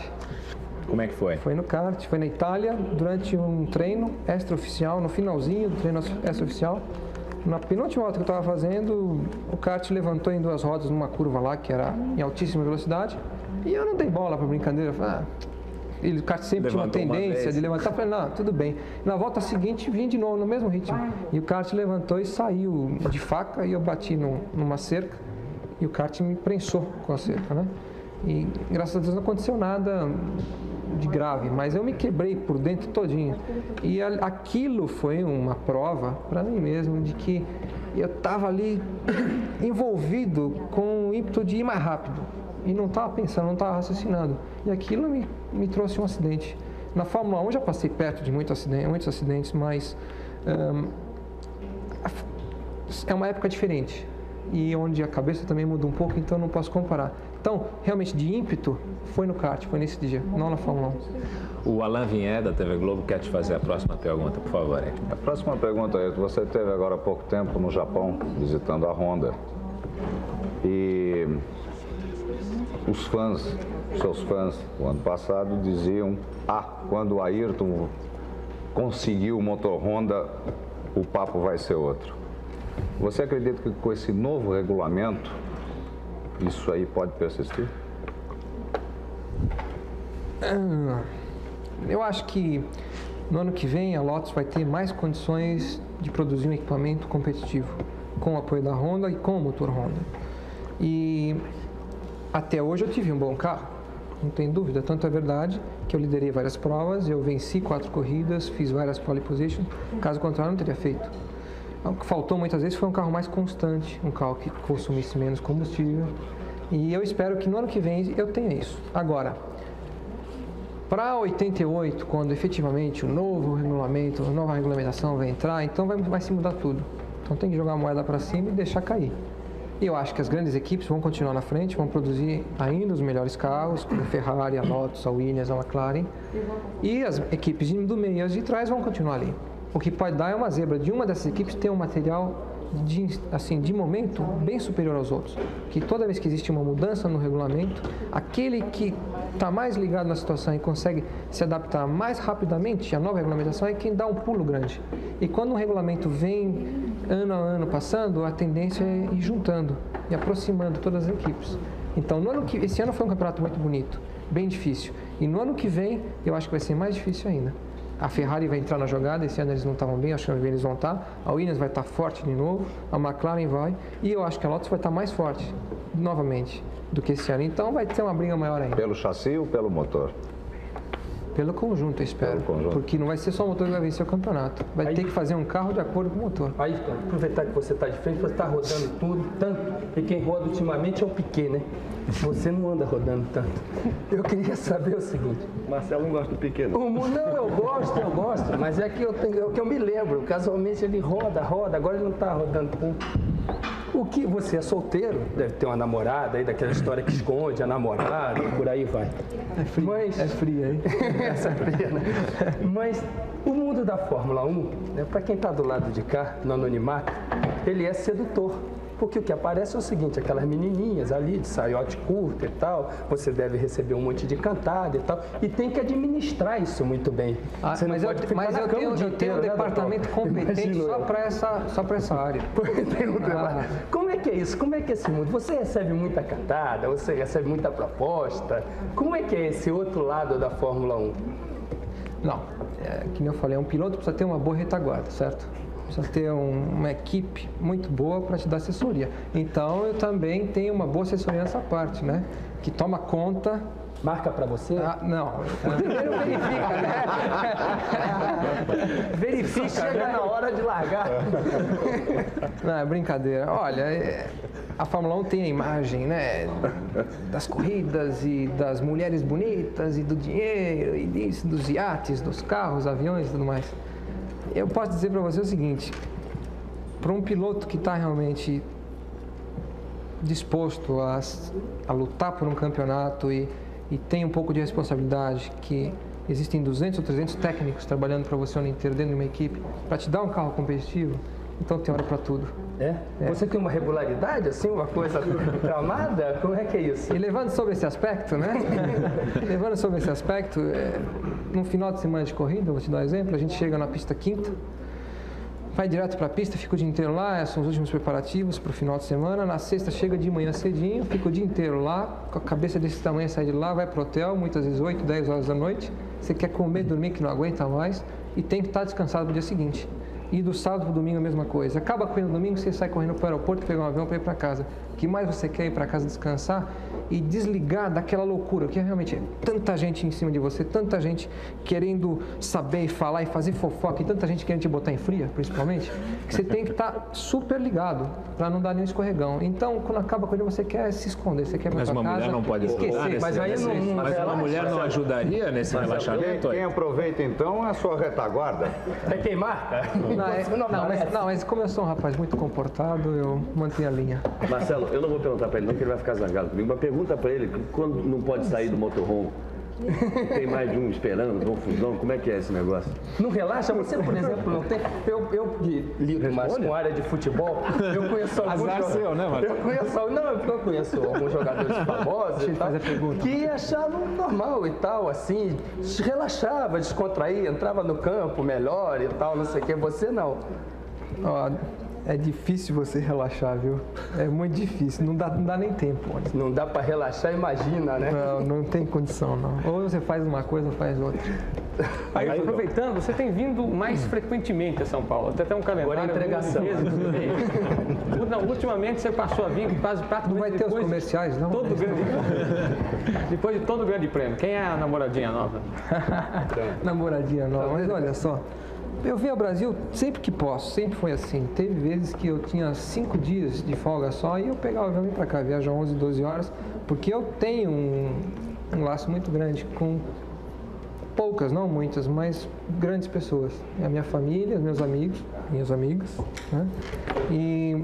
Como é que foi? Foi no kart, foi na Itália, durante um treino extraoficial, no finalzinho do treino extraoficial. Na penúltima volta que eu estava fazendo, o kart levantou em 2 rodas numa curva lá, que era em altíssima velocidade. E eu não dei bola para brincadeira, eu falei, o kart sempre tinha uma tendência de levantar. Eu falei, não, tudo bem. Na volta seguinte, vim de novo no mesmo ritmo. E o kart levantou e saiu de faca e eu bati numa cerca e o kart me prensou com a cerca, né? E graças a Deus não aconteceu nada de grave, mas eu me quebrei por dentro todinho. E aquilo foi uma prova para mim mesmo de que eu estava ali envolvido com o ímpeto de ir mais rápido. E não estava pensando, não estava raciocinando. E aquilo me trouxe um acidente. Na Fórmula 1 já passei perto de muitos acidentes, mas é uma época diferente. e onde a cabeça também muda um pouco, então não posso comparar. Então, realmente, de ímpeto, foi no kart, foi nesse dia, não na Fórmula 1. O Alain Vinhé, da TV Globo, quer te fazer a próxima pergunta, por favor. A próxima pergunta é, você esteve agora há pouco tempo no Japão, visitando a Honda, e os fãs, seus fãs, o ano passado diziam, quando o Ayrton conseguiu o motor Honda, o papo vai ser outro. Você acredita que com esse novo regulamento, isso aí pode persistir? Eu acho que no ano que vem a Lotus vai ter mais condições de produzir um equipamento competitivo, com o apoio da Honda e com o motor Honda. E até hoje eu tive um bom carro, não tem dúvida. Tanto é verdade que eu liderei várias provas, eu venci 4 corridas, fiz várias pole positions, caso contrário não teria feito. O que faltou muitas vezes foi um carro mais constante, um carro que consumisse menos combustível. E eu espero que no ano que vem eu tenha isso. Agora, para 88, quando efetivamente o novo regulamento, a nova regulamentação vai entrar, então vai se mudar tudo. Então tem que jogar a moeda para cima e deixar cair. E eu acho que as grandes equipes vão continuar na frente, vão produzir ainda os melhores carros, como a Ferrari, a Lotus, a Williams, a McLaren. E as equipes do meio e as de trás vão continuar ali. O que pode dar é uma zebra de uma dessas equipes ter um material de momento bem superior aos outros. Que toda vez que existe uma mudança no regulamento, aquele que está mais ligado na situação e consegue se adaptar mais rapidamente à nova regulamentação é quem dá um pulo grande. E quando um regulamento vem ano a ano passando, a tendência é ir juntando e aproximando todas as equipes. Então, esse ano foi um campeonato muito bonito, bem difícil. E no ano que vem, eu acho que vai ser mais difícil ainda. A Ferrari vai entrar na jogada, esse ano eles não estavam bem, acho que eles vão estar. A Williams vai estar forte de novo, a McLaren vai. E eu acho que a Lotus vai estar mais forte, novamente, do que esse ano. Então vai ter uma briga maior ainda. Pelo chassi ou pelo motor? Pelo conjunto, eu espero. Porque não vai ser só o motor que vai vencer o campeonato. Vai ter que fazer um carro de acordo com o motor. Aí, aproveitar que você está de frente, você está rodando tudo, tanto. E quem roda ultimamente é o Piquet, né? Você não anda rodando tanto. Eu queria saber o seguinte. Marcelo não gosta do Piquet, não? Não, eu gosto. Mas é que eu me lembro. Casualmente ele roda. Agora ele não está rodando tanto. O que você é solteiro, deve ter uma namorada aí, daquela história que esconde a namorada, por aí vai. É fria, hein? Essa é fria, né? Mas o mundo da Fórmula 1, né, para quem está do lado de cá, no anonimato, ele é sedutor. Porque o que aparece é o seguinte, aquelas menininhas ali de saiote curto e tal, você deve receber um monte de cantada e tal, e tem que administrar isso muito bem. Você mas eu tenho um departamento competente só para essa área. Como é que é isso? Como é que é esse mundo? Você recebe muita cantada, você recebe muita proposta? Como é que é esse outro lado da Fórmula 1? Não, que nem eu falei, um piloto precisa ter uma boa retaguarda, certo? Precisa ter uma equipe muito boa para te dar assessoria. Então, eu também tenho uma boa assessoria nessa parte, né? Que toma conta... Marca para você? Não. Primeiro verifica, né? Verifica. Chega na hora de largar. Não, é brincadeira. Olha, a Fórmula 1 tem a imagem, né? Das corridas e das mulheres bonitas e do dinheiro e disso, dos iates, dos carros, aviões e tudo mais. Eu posso dizer para você o seguinte, para um piloto que está realmente disposto a lutar por um campeonato e tem um pouco de responsabilidade, que existem 200 ou 300 técnicos trabalhando para você o ano inteiro dentro de uma equipe, para te dar um carro competitivo, então tem hora para tudo. É? Você tem uma regularidade, assim, uma coisa tramada? Como é que é isso? E levando sobre esse aspecto, né? No final de semana de corrida, vou te dar um exemplo, a gente chega na pista quinta, vai direto para a pista, fica o dia inteiro lá, são os últimos preparativos para o final de semana. Na sexta chega de manhã cedinho, fica o dia inteiro lá, com a cabeça desse tamanho, sai de lá, vai para o hotel, muitas vezes 8, 10 horas da noite. Você quer comer, dormir, que não aguenta mais, e tem que estar descansado para o dia seguinte. E do sábado para o domingo a mesma coisa. Acaba correndo no domingo, você sai correndo para o aeroporto, pegar um avião para ir para casa. O que mais você quer ir para casa descansar e desligar daquela loucura, que é realmente tanta gente em cima de você, tanta gente querendo saber e falar e fazer fofoca, e tanta gente querendo te botar em fria, principalmente, que você tem que estar super ligado para não dar nenhum escorregão. Então, quando acaba a coisa, você quer se esconder, você quer ir para casa. Mas uma mulher não pode esquecer. Mas uma mulher não ajudaria nesse relaxamento? Quem aproveita, então, é a sua retaguarda. Vai queimar? Mas como eu sou um rapaz muito comportado, eu mantenho a linha. Marcelo, eu não vou perguntar para ele, não, que ele vai ficar zangado comigo, mas pergunta para ele quando não pode sair do motorhome. Tem mais de um esperando, confusão, como é que é esse negócio? Não relaxa? Você, por exemplo, não tem... Eu que lido mais com a área de futebol, eu conheço alguns... Eu conheço alguns jogadores famosos e tal, que achavam normal e tal, assim, relaxava, descontraía, entrava no campo melhor e tal, não sei o que. Você não. É difícil você relaxar, viu? É muito difícil, não dá nem tempo. Olha. Não dá para relaxar, imagina, né? Não tem condição, não. Ou você faz uma coisa ou faz outra. Aí, aproveitando, você tem vindo mais frequentemente a São Paulo, até um calendário. Agora a entregação. Não, ultimamente você passou a vir quase praticamente. Não vai ter os comerciais, não? Depois de todo o grande prêmio. Quem é a namoradinha nova? Namoradinha nova, mas olha só. Eu vim ao Brasil sempre que posso, sempre foi assim. Teve vezes que eu tinha 5 dias de folga só e eu pegava o avião e vim para cá, viajo 11, 12 horas, porque eu tenho um laço muito grande com poucas, não muitas, mas grandes pessoas. A minha família, meus amigos, minhas amigas, né? E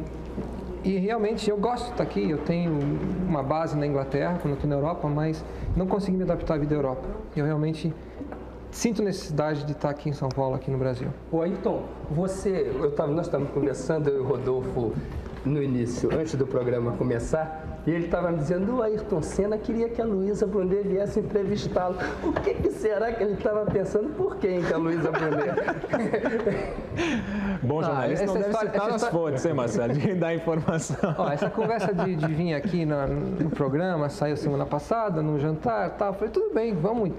realmente eu gosto de estar aqui, eu tenho uma base na Inglaterra, quando eu estou na Europa, mas não consegui me adaptar à vida da Europa. Eu realmente sinto necessidade de estar aqui em São Paulo, aqui no Brasil. Ô, Ayrton, nós estávamos conversando, eu e o Rodolfo, no início, antes do programa começar, e ele estava me dizendo, o Ayrton Senna queria que a Luísa Brunet viesse entrevistá-lo. O que será que ele estava pensando? Por quem que a Luísa Brunet? Bom jornalista não deve citar as fontes, hein, Marcelo? De dar informação. Essa conversa de vir aqui no programa, saiu semana passada, no jantar, tal. Eu falei, tudo bem, vamos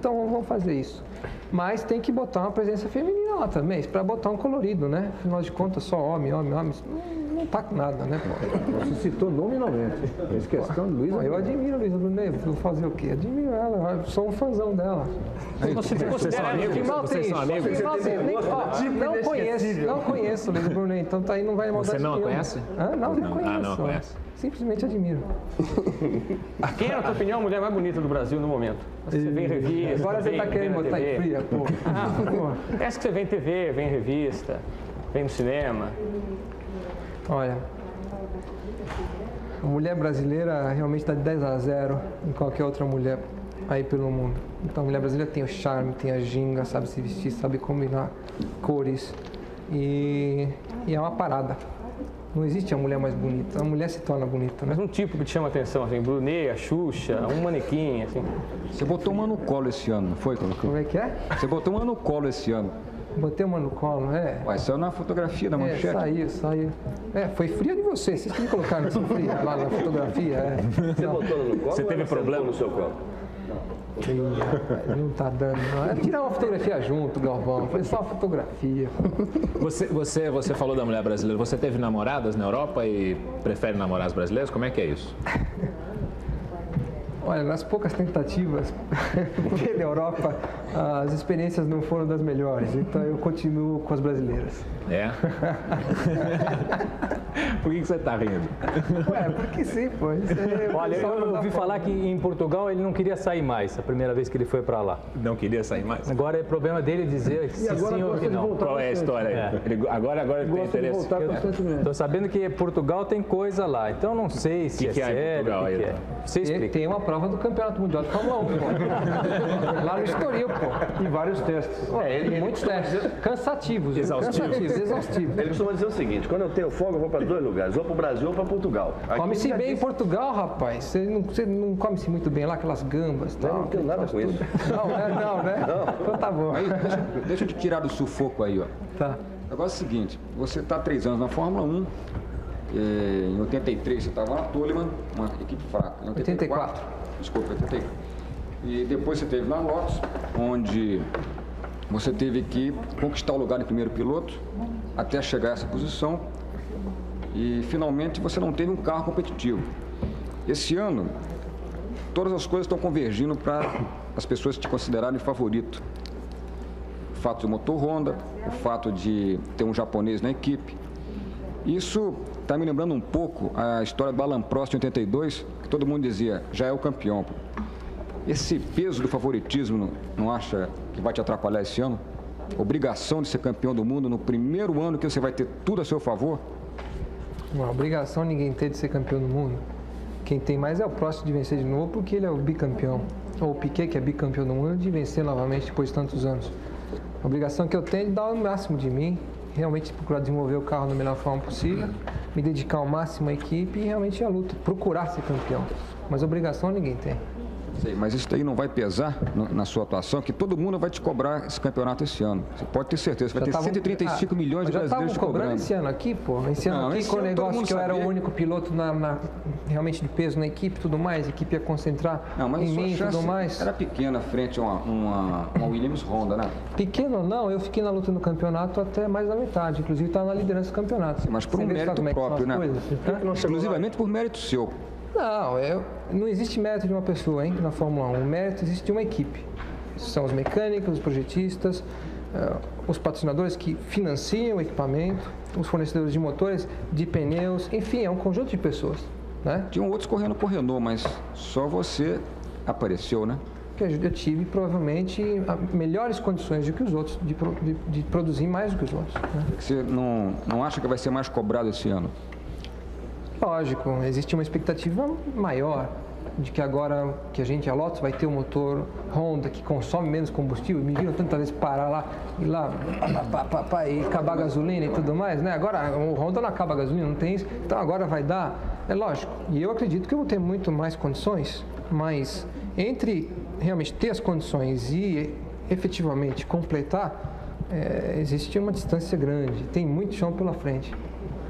fazer isso. Mas tem que botar uma presença feminina lá também, para botar um colorido, né? Afinal de contas, só homem. Não tá com nada, né? Você citou nominalmente. Essa questão de Luísa. Eu admiro a Luísa Brunet, vou fazer o quê? Admiro ela, eu sou um fãzão dela. Vocês são amigos? Não conheço a Luísa Brunet, então tá aí, não vai maldade. Você não a conhece? Não conheço. Não conhece. Simplesmente admiro. Quem é, na tua opinião, a mulher mais bonita do Brasil no momento? Você vê em revista. Agora você tá querendo botar em fria, pô. Parece que você vê em TV, vê em revista, vem no cinema. Olha, a mulher brasileira realmente está de 10-0 em qualquer outra mulher aí pelo mundo. Então a mulher brasileira tem o charme, tem a ginga, sabe se vestir, sabe combinar cores e é uma parada. Não existe a mulher mais bonita, a mulher se torna bonita, né? Mas um tipo que te chama a atenção, assim, Brunet, a Xuxa, um manequim, assim. Você botou uma no colo esse ano, não foi? Como é que é? Você botou uma no colo esse ano. Botei uma no colo, Ué, saiu na fotografia da manchete. Saiu. Foi fria de vocês que me colocaram nessa fria lá na fotografia. Você botou no colo? Você teve problema no seu colo? Não tá dando, não. É tirar uma fotografia junto, Galvão. Foi só fotografia. Você falou da mulher brasileira. Você teve namoradas na Europa e prefere namorar as brasileiras? Como é que é isso? Olha, nas poucas tentativas pela Europa, as experiências não foram das melhores, então eu continuo com as brasileiras. É? Por que você está rindo? Porque sim, pô. Olha, eu ouvi falar que em Portugal ele não queria sair mais, a primeira vez que ele foi para lá. Não queria sair mais? Agora é problema dele dizer se sim ou não. Qual é a história aí? Agora ele tem interesse. Estou sabendo que Portugal tem coisa lá, então não sei se é sério. Portugal, que é. Você explica. Tem uma prova do Campeonato Mundial de Fórmula 1, pô. Lá no Estoril, pô. E vários testes. Muitos testes. Cansativos. Exaustivos. Ele costuma dizer o seguinte, quando eu tenho folga, eu vou para 2 lugares, ou para o Brasil ou para Portugal. Come-se bem em Portugal, rapaz. Você não come-se muito bem lá, aquelas gambas e tal. Não tenho nada com isso. Não, né? Então tá bom. Aí, deixa eu te tirar do sufoco aí, ó. Tá. O negócio é o seguinte, você está há 3 anos na Fórmula 1, em 83 você estava na Toleman, uma equipe fraca. Em 84. Desculpa, 84. E depois você esteve na Lotus, onde você teve que conquistar o lugar de primeiro piloto até chegar a essa posição e finalmente você não teve um carro competitivo. Esse ano todas as coisas estão convergindo para as pessoas te considerarem favorito. O fato do motor Honda, o fato de ter um japonês na equipe. Isso está me lembrando um pouco a história do Alain Prost em 82, que todo mundo dizia, já é o campeão. Esse peso do favoritismo não acha que vai te atrapalhar esse ano? Obrigação de ser campeão do mundo no primeiro ano que você vai ter tudo a seu favor? Uma obrigação ninguém tem de ser campeão do mundo. Quem tem mais é o Prost de vencer de novo, porque ele é o bicampeão. Ou o Piquet, que é bicampeão do mundo, de vencer novamente depois de tantos anos. A obrigação que eu tenho é de dar o máximo de mim, realmente procurar desenvolver o carro da melhor forma possível, me dedicar ao máximo à equipe e realmente à luta, procurar ser campeão. Mas obrigação ninguém tem. Sei, mas isso daí não vai pesar na sua atuação, que todo mundo vai te cobrar esse campeonato esse ano. Você pode ter certeza, vai ter 135 milhões de brasileiros te cobrando. Esse ano aqui, pô. Esse ano aqui, com o negócio que eu era o único piloto realmente de peso na equipe e tudo mais, a equipe ia concentrar em mim e tudo mais. Era pequena frente a uma Williams Honda, né? Pequeno não, eu fiquei na luta no campeonato até mais da metade, inclusive estava na liderança do campeonato. Mas por um mérito próprio, né? Exclusivamente por mérito seu. Não existe mérito de uma pessoa, hein, na Fórmula 1. O mérito existe de uma equipe. São os mecânicos, os projetistas, os patrocinadores que financiam o equipamento, os fornecedores de motores, de pneus, enfim, é um conjunto de pessoas, né? Tinham outros correndo por Renault, mas só você apareceu, né? Eu tive, provavelmente, melhores condições do que os outros, de produzir mais do que os outros. Né? Você não acha que vai ser mais cobrado esse ano? Lógico, existe uma expectativa maior de que agora que a Lotus vai ter um motor Honda que consome menos combustível. Me viram tantas vezes parar lá e acabar a gasolina e tudo mais, né? Agora o Honda não acaba a gasolina, não tem isso, então agora vai dar. É lógico, e eu acredito que eu vou ter muito mais condições, mas entre realmente ter as condições e efetivamente completar, existe uma distância grande, tem muito chão pela frente,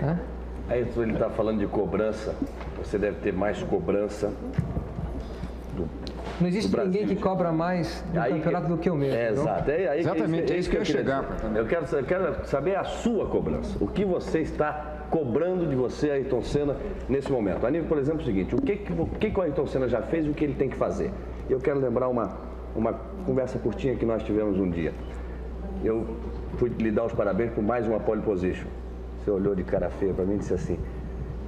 né? Aí ele está falando de cobrança, você deve ter mais cobrança Não existe ninguém que cobra mais do campeonato do que eu mesmo. Exato. Exatamente, é isso que eu ia chegar. Eu quero saber a sua cobrança. O que você está cobrando de você, Ayrton Senna, nesse momento? A nível, por exemplo, é o seguinte, o que o Ayrton Senna já fez e o que ele tem que fazer? Eu quero lembrar uma conversa curtinha que nós tivemos um dia. Eu fui lhe dar os parabéns por mais uma pole position. Você olhou de cara feia para mim e disse assim,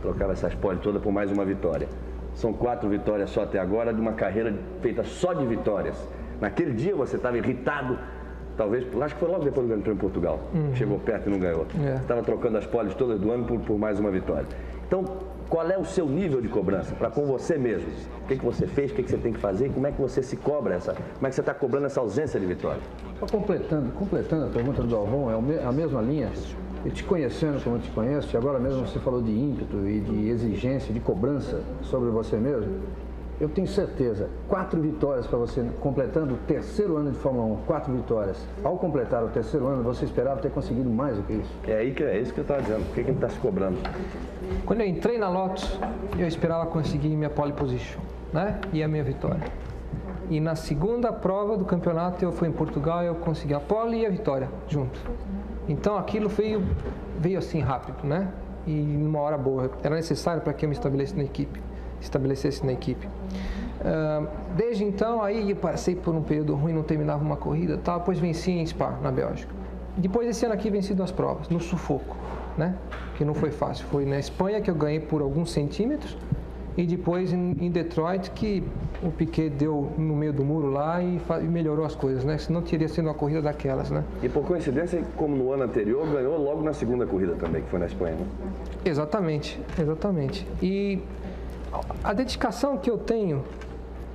trocava essas pole todas por mais uma vitória. São 4 vitórias só até agora, de uma carreira feita só de vitórias. Naquele dia você estava irritado, talvez, acho que foi logo depois do Grande Prêmio em Portugal. Chegou perto e não ganhou. Estava trocando as poles todas do ano por mais uma vitória. Então, qual é o seu nível de cobrança para com você mesmo? O que você fez, o que você tem que fazer, como é que você se cobra como é que você está cobrando essa ausência de vitória? Completando a pergunta do Galvão, é a mesma linha. E te conhecendo como eu te conheço, e agora mesmo você falou de ímpeto e de exigência, de cobrança sobre você mesmo, eu tenho certeza, 4 vitórias para você, completando o 3º ano de Fórmula 1, 4 vitórias. Ao completar o 3º ano, você esperava ter conseguido mais do que isso? É isso que eu estava dizendo, o que ele está se cobrando? Quando eu entrei na Lotus, eu esperava conseguir minha pole position, né? E a minha vitória. E na segunda prova do campeonato, eu fui em Portugal, eu consegui a pole e a vitória junto. Então aquilo veio assim rápido, né? E numa hora boa. Era necessário para que eu me estabelecesse na equipe. Desde então, aí eu passei por um período ruim, não terminava uma corrida, tal, depois venci em Spa, na Bélgica. Depois esse ano aqui venci 2 provas, no sufoco, né? Que não foi fácil. Foi na Espanha que eu ganhei por alguns centímetros e depois em Detroit que o Piquet deu no meio do muro lá e melhorou as coisas, né? Senão teria sido uma corrida daquelas, né? E por coincidência, como no ano anterior, ganhou logo na segunda corrida também, que foi na Espanha, né? Exatamente. E a dedicação que eu tenho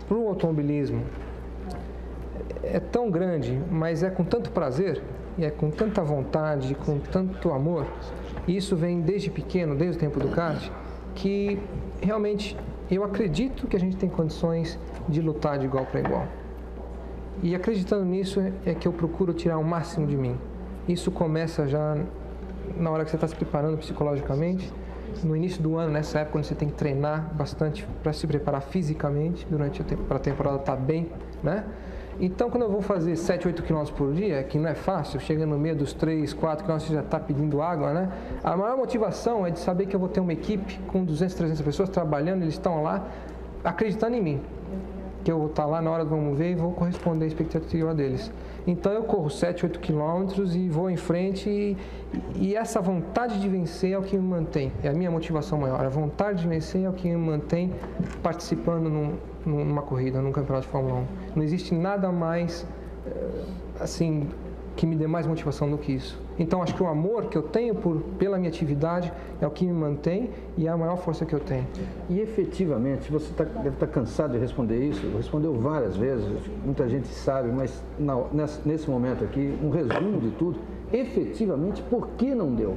para o automobilismo é tão grande, mas é com tanto prazer, e é com tanta vontade, com tanto amor, e isso vem desde pequeno, desde o tempo do kart, que realmente eu acredito que a gente tem condições de lutar de igual para igual. E acreditando nisso é que eu procuro tirar o máximo de mim. Isso começa já na hora que você está se preparando psicologicamente, no início do ano, nessa época, quando você tem que treinar bastante para se preparar fisicamente, para a temporada estar bem, né? Então, quando eu vou fazer 7, 8 km por dia, que não é fácil, chega no meio dos 3, 4 km você já está pedindo água, né? A maior motivação é de saber que eu vou ter uma equipe com 200, 300 pessoas trabalhando, eles estão lá acreditando em mim, que eu vou estar lá na hora do vamos ver e vou corresponder à expectativa deles. Então eu corro 7, 8 quilômetros e vou em frente e essa vontade de vencer é o que me mantém, é a minha motivação maior. A vontade de vencer é o que me mantém participando numa corrida, num campeonato de Fórmula 1. Não existe nada mais, assim, que me dê mais motivação do que isso. Então acho que o amor que eu tenho pela minha atividade é o que me mantém e é a maior força que eu tenho. E efetivamente, você deve estar cansado de responder isso, respondeu várias vezes, muita gente sabe, mas nesse momento aqui, um resumo de tudo, efetivamente, por que não deu?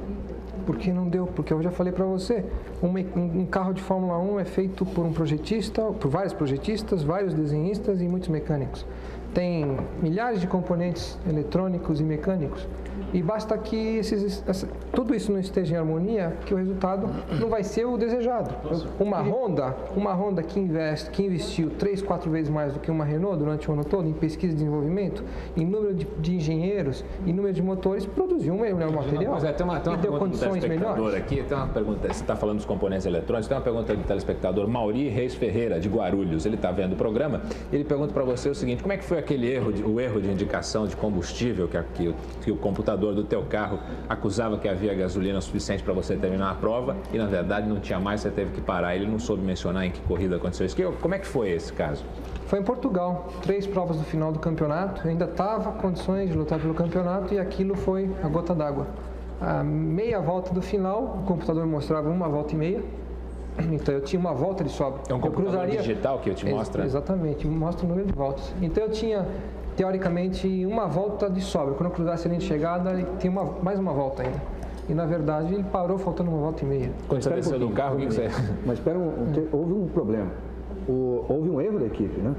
Por que não deu? Porque eu já falei para você, um carro de Fórmula 1 é feito por um projetista, por vários projetistas, vários desenhistas e muitos mecânicos. Tem milhares de componentes eletrônicos e mecânicos e basta que tudo isso não esteja em harmonia que o resultado não vai ser o desejado. Uma Honda que investiu 3, 4 vezes mais do que uma Renault durante o ano todo em pesquisa e desenvolvimento, em número de engenheiros, em número de motores, produziu um melhor material tem uma e deu condições melhores. Aqui, tem uma pergunta, você está falando dos componentes eletrônicos, tem uma pergunta do telespectador Mauri Reis Ferreira, de Guarulhos. Ele está vendo o programa, ele pergunta para você o seguinte: como é que foi o erro de indicação de combustível que o computador do teu carro acusava que havia gasolina suficiente para você terminar a prova e na verdade não tinha mais, você teve que parar? Ele não soube mencionar em que corrida aconteceu isso. Como é que foi esse caso? Foi em Portugal, 3 provas do final do campeonato, eu ainda estava em condições de lutar pelo campeonato e aquilo foi a gota d'água. A meia volta do final, o computador mostrava 1 volta e meia, então eu tinha 1 volta de sobra. É um computador digital que te mostra? Exatamente, mostra o número de voltas. Então eu tinha, teoricamente, 1 volta de sobra. Quando eu cruzasse a linha de chegada, ele tinha mais 1 volta ainda. E na verdade ele parou faltando 1 volta e meia. Quando você desceu do carro, o que você... Mas espera, houve um problema. Houve um erro da equipe, né?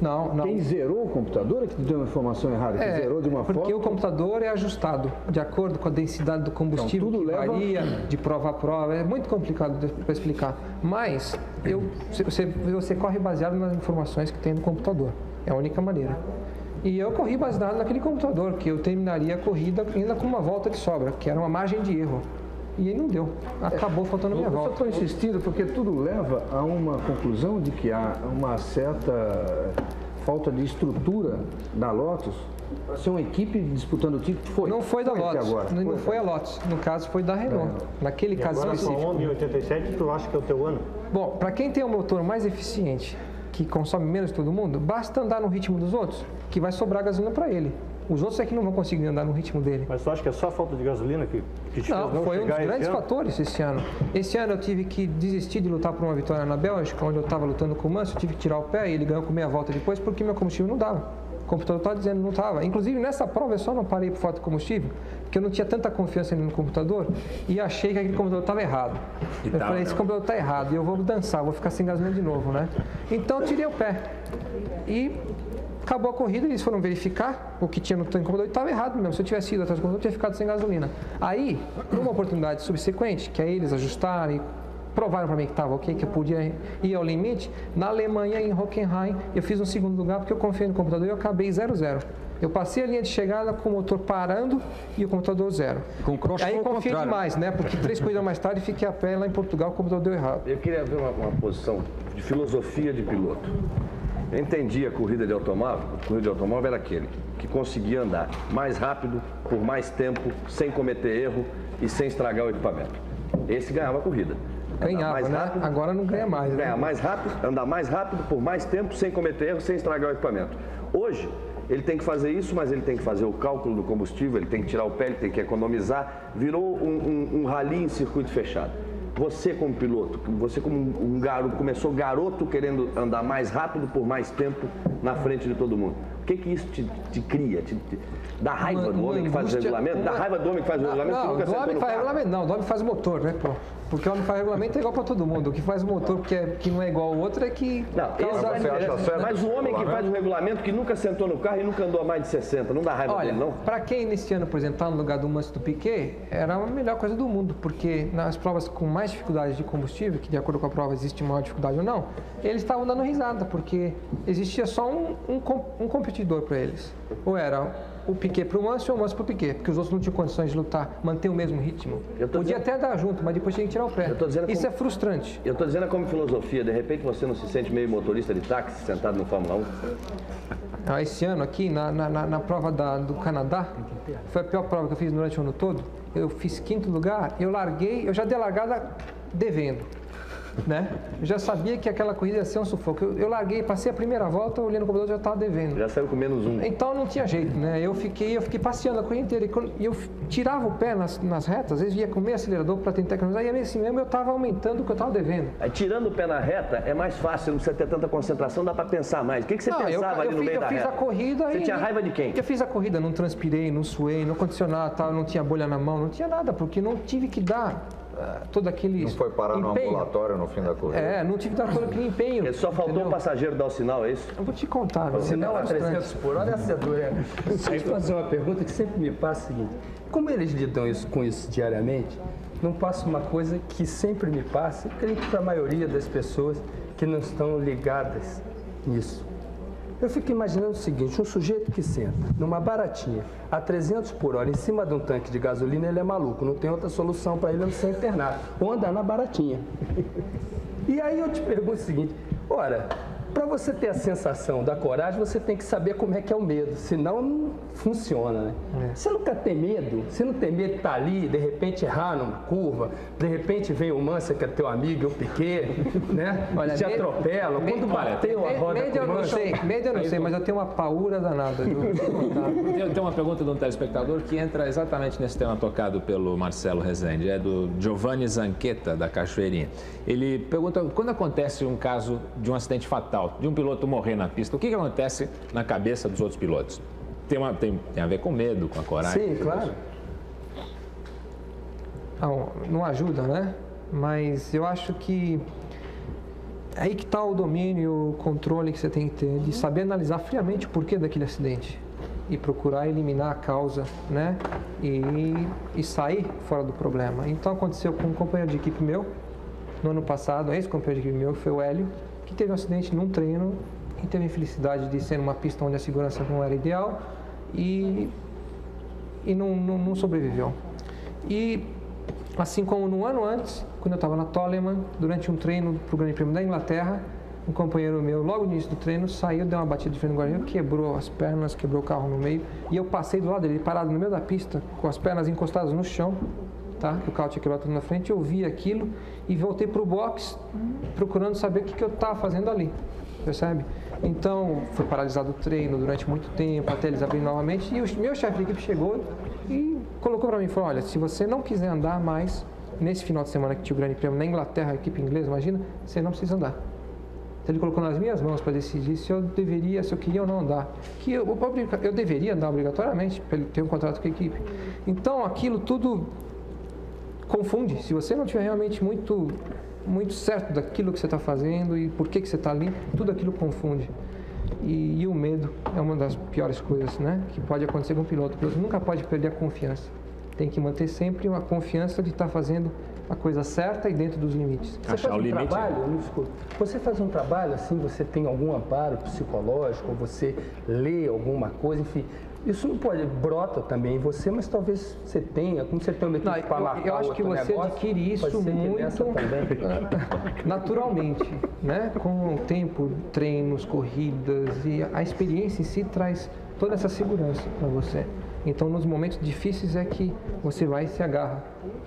Não. Quem zerou o computador é que deu uma informação errada, que zerou de uma forma... Porque o computador é ajustado de acordo com a densidade do combustível, então, tudo que varia de prova a prova. É muito complicado para explicar. Mas você corre baseado nas informações que tem no computador. É a única maneira. E eu corri baseado naquele computador, que eu terminaria a corrida ainda com 1 volta de sobra, que era uma margem de erro. E aí não deu. Acabou faltando minha volta. Eu só estou insistindo porque tudo leva a uma conclusão de que há uma certa falta de estrutura da Lotus para ser uma equipe disputando o título. Não foi da Lotus. Não foi a Lotus. No caso, foi da Renault. Naquele caso específico. Agora, em 87, tu acha que é o teu ano? Bom, para quem tem um motor mais eficiente, que consome menos que todo mundo, basta andar no ritmo dos outros, que vai sobrar gasolina para ele. Os outros é que não vão conseguir andar no ritmo dele. Mas tu acha que é só a falta de gasolina que te fez não foi um dos grandes fatores esse ano. Esse ano eu tive que desistir de lutar por uma vitória na Bélgica, onde eu estava lutando com o Mansell, eu tive que tirar o pé e ele ganhou com meia volta depois porque meu combustível não dava. O computador estava dizendo que não estava. Inclusive, nessa prova eu só não parei por falta de combustível, porque eu não tinha tanta confiança no computador e achei que aquele computador estava errado. Eu falei, esse computador está errado e eu vou dançar, vou ficar sem gasolina de novo, né? Então eu tirei o pé. E acabou a corrida, eles foram verificar o que tinha no tanque do computador e estava errado mesmo. Se eu tivesse ido atrás do computador, eu tinha ficado sem gasolina. Aí, numa oportunidade subsequente, que é eles ajustarem, provaram para mim que estava ok, que eu podia ir ao limite, na Alemanha, em Hockenheim, eu fiz um segundo lugar porque eu confiei no computador e eu acabei 0-0. Eu passei a linha de chegada com o motor parando e o computador 0. Com o cross aí confiei demais, né? Porque 3 corridas mais tarde fiquei a pé lá em Portugal, o computador deu errado. Eu queria ver uma posição de filosofia de piloto. Eu entendi a corrida de automóvel era aquele que conseguia andar mais rápido, por mais tempo, sem cometer erro e sem estragar o equipamento. Esse ganhava a corrida. Ganhava, mais rápido, né? Agora não ganha mais. Ganhar mais rápido, andar mais rápido, por mais tempo, sem cometer erro, sem estragar o equipamento. Hoje, ele tem que fazer isso, mas ele tem que fazer o cálculo do combustível, ele tem que tirar o pé, ele tem que economizar. Virou um rally em circuito fechado. Você como piloto, você como um garoto, começou garoto querendo andar mais rápido por mais tempo na frente de todo mundo. O que isso te cria? Dá raiva do homem que faz o regulamento? Dá raiva do homem que faz o regulamento? Não, do homem faz regulamento não, do homem faz motor, né, pô? Porque o homem faz regulamento é igual para todo mundo. O que faz o motor que não é igual ao outro é que... Não, mas o homem que faz o regulamento que nunca sentou no carro e nunca andou a mais de 60, não dá raiva dele, não? Para quem nesse ano, por exemplo, está no lugar do Mansell do Piquet, era a melhor coisa do mundo, porque nas provas com mais dificuldade de combustível, que de acordo com a prova existe maior dificuldade ou não, eles estavam dando risada, porque existia só um competidor para eles. Ou era o Piquet para o Mansell e o Mansell para o Piquet, porque os outros não tinham condições de lutar, manter o mesmo ritmo. Podia até dar junto, mas depois tinha que tirar o pé. Isso é frustrante. Eu estou dizendo como filosofia, de repente você não se sente meio motorista de táxi sentado no Fórmula 1? Esse ano aqui, na prova do Canadá, foi a pior prova que eu fiz durante o ano todo. Eu fiz 5º lugar, eu já dei a largada devendo, né? Eu já sabia que aquela corrida ia ser um sufoco. Eu larguei, passei a primeira volta, olhei no computador, já estava devendo. Já saiu com -1. Então não tinha jeito, né? Eu fiquei passeando a corrida inteira e eu tirava o pé nas retas, às vezes ia com meio acelerador para tentar economizar, e nesse mesmo eu estava aumentando o que eu estava devendo. Aí, tirando o pé na reta é mais fácil, não precisa ter tanta concentração, dá para pensar mais. O que você pensava ali no meio da reta? Eu fiz a corrida Você tinha raiva de quem? Eu fiz a corrida, não transpirei, não suei, não condicionava, não tinha bolha na mão, não tinha nada, porque não tive que dar todo aquele Não foi parar no empenho. ambulatório no fim da corrida? Não tive que dar todo aquele empenho. Porque só faltou o passageiro dar o sinal, é isso? Eu vou te contar. O sinal a 300 por hora é acedor. Deixa eu te fazer uma pergunta que sempre me passa o seguinte. Como eles lidam com isso diariamente, não passa uma coisa que sempre me passa, e creio que para a maioria das pessoas que não estão ligadas nisso. Eu fico imaginando o seguinte, um sujeito que senta numa baratinha a 300 por hora em cima de um tanque de gasolina, ele é maluco, não tem outra solução para ele a não ser internado ou andar na baratinha. E aí eu te pergunto o seguinte, ora, para você ter a sensação da coragem, você tem que saber como é que é o medo, senão não funciona, né? Você nunca tem medo? Você não tem medo de estar ali, de repente errar numa curva, de repente vem o Mansell, que é teu amigo, e o Piquet, né? Te atropelam, quando bateu a roda com o Mansell... Medo eu não sei, mas eu tenho uma paura danada. Tem uma pergunta de um telespectador que entra exatamente nesse tema tocado pelo Marcelo Rezende, é do Giovanni Zanqueta, da Cachoeirinha. Ele pergunta, quando acontece um caso de um acidente fatal, de um piloto morrer na pista, o que acontece na cabeça dos outros pilotos? Tem a ver com medo, com a coragem? Sim, claro. Não ajuda, né? Mas eu acho que aí que está o domínio, o controle que você tem que ter, de saber analisar friamente o porquê daquele acidente e procurar eliminar a causa, né? E sair fora do problema. Então aconteceu com um companheiro de equipe meu, no ano passado, ex-companheiro de equipe meu, foi o Hélio, que teve um acidente num treino e teve a infelicidade de ser numa pista onde a segurança não era ideal e não sobreviveu. E assim como no ano antes, quando eu estava na Toleman, durante um treino para o Grande Prêmio da Inglaterra, um companheiro meu, logo no início do treino, saiu, deu uma batida de frente no guarda-reio, quebrou as pernas, quebrou o carro no meio, e eu passei do lado dele, parado no meio da pista, com as pernas encostadas no chão, tá? O carro tinha quebrado tudo na frente, eu vi aquilo e voltei para o box, procurando saber o que eu estava fazendo ali, percebe? Então, foi paralisado o treino durante muito tempo, até eles abrirem novamente, e o meu chefe de equipe chegou e colocou para mim, falou, olha, se você não quiser andar mais, nesse final de semana que tinha o Grande Prêmio na Inglaterra, a equipe inglesa, imagina, você não precisa andar. Então, ele colocou nas minhas mãos para decidir se eu queria ou não andar. Que eu deveria andar obrigatoriamente, para ele ter um contrato com a equipe. Então, aquilo tudo confunde. Se você não tiver realmente muito certo daquilo que você está fazendo e por que você está ali, tudo aquilo confunde. E o medo é uma das piores coisas, né, que pode acontecer com o piloto. O piloto nunca pode perder a confiança. Tem que manter sempre uma confiança de estar fazendo a coisa certa e dentro dos limites. Você faz um trabalho, você faz um trabalho assim, você tem algum amparo psicológico, ou você lê alguma coisa, enfim. Isso não pode, brota também em você, mas talvez você tenha, como você tem uma equipe para marcar. Eu acho que você adquire isso muito naturalmente, né? Com o tempo, treinos, corridas, e a experiência em si traz toda essa segurança para você. Então, nos momentos difíceis é que você vai e se agarra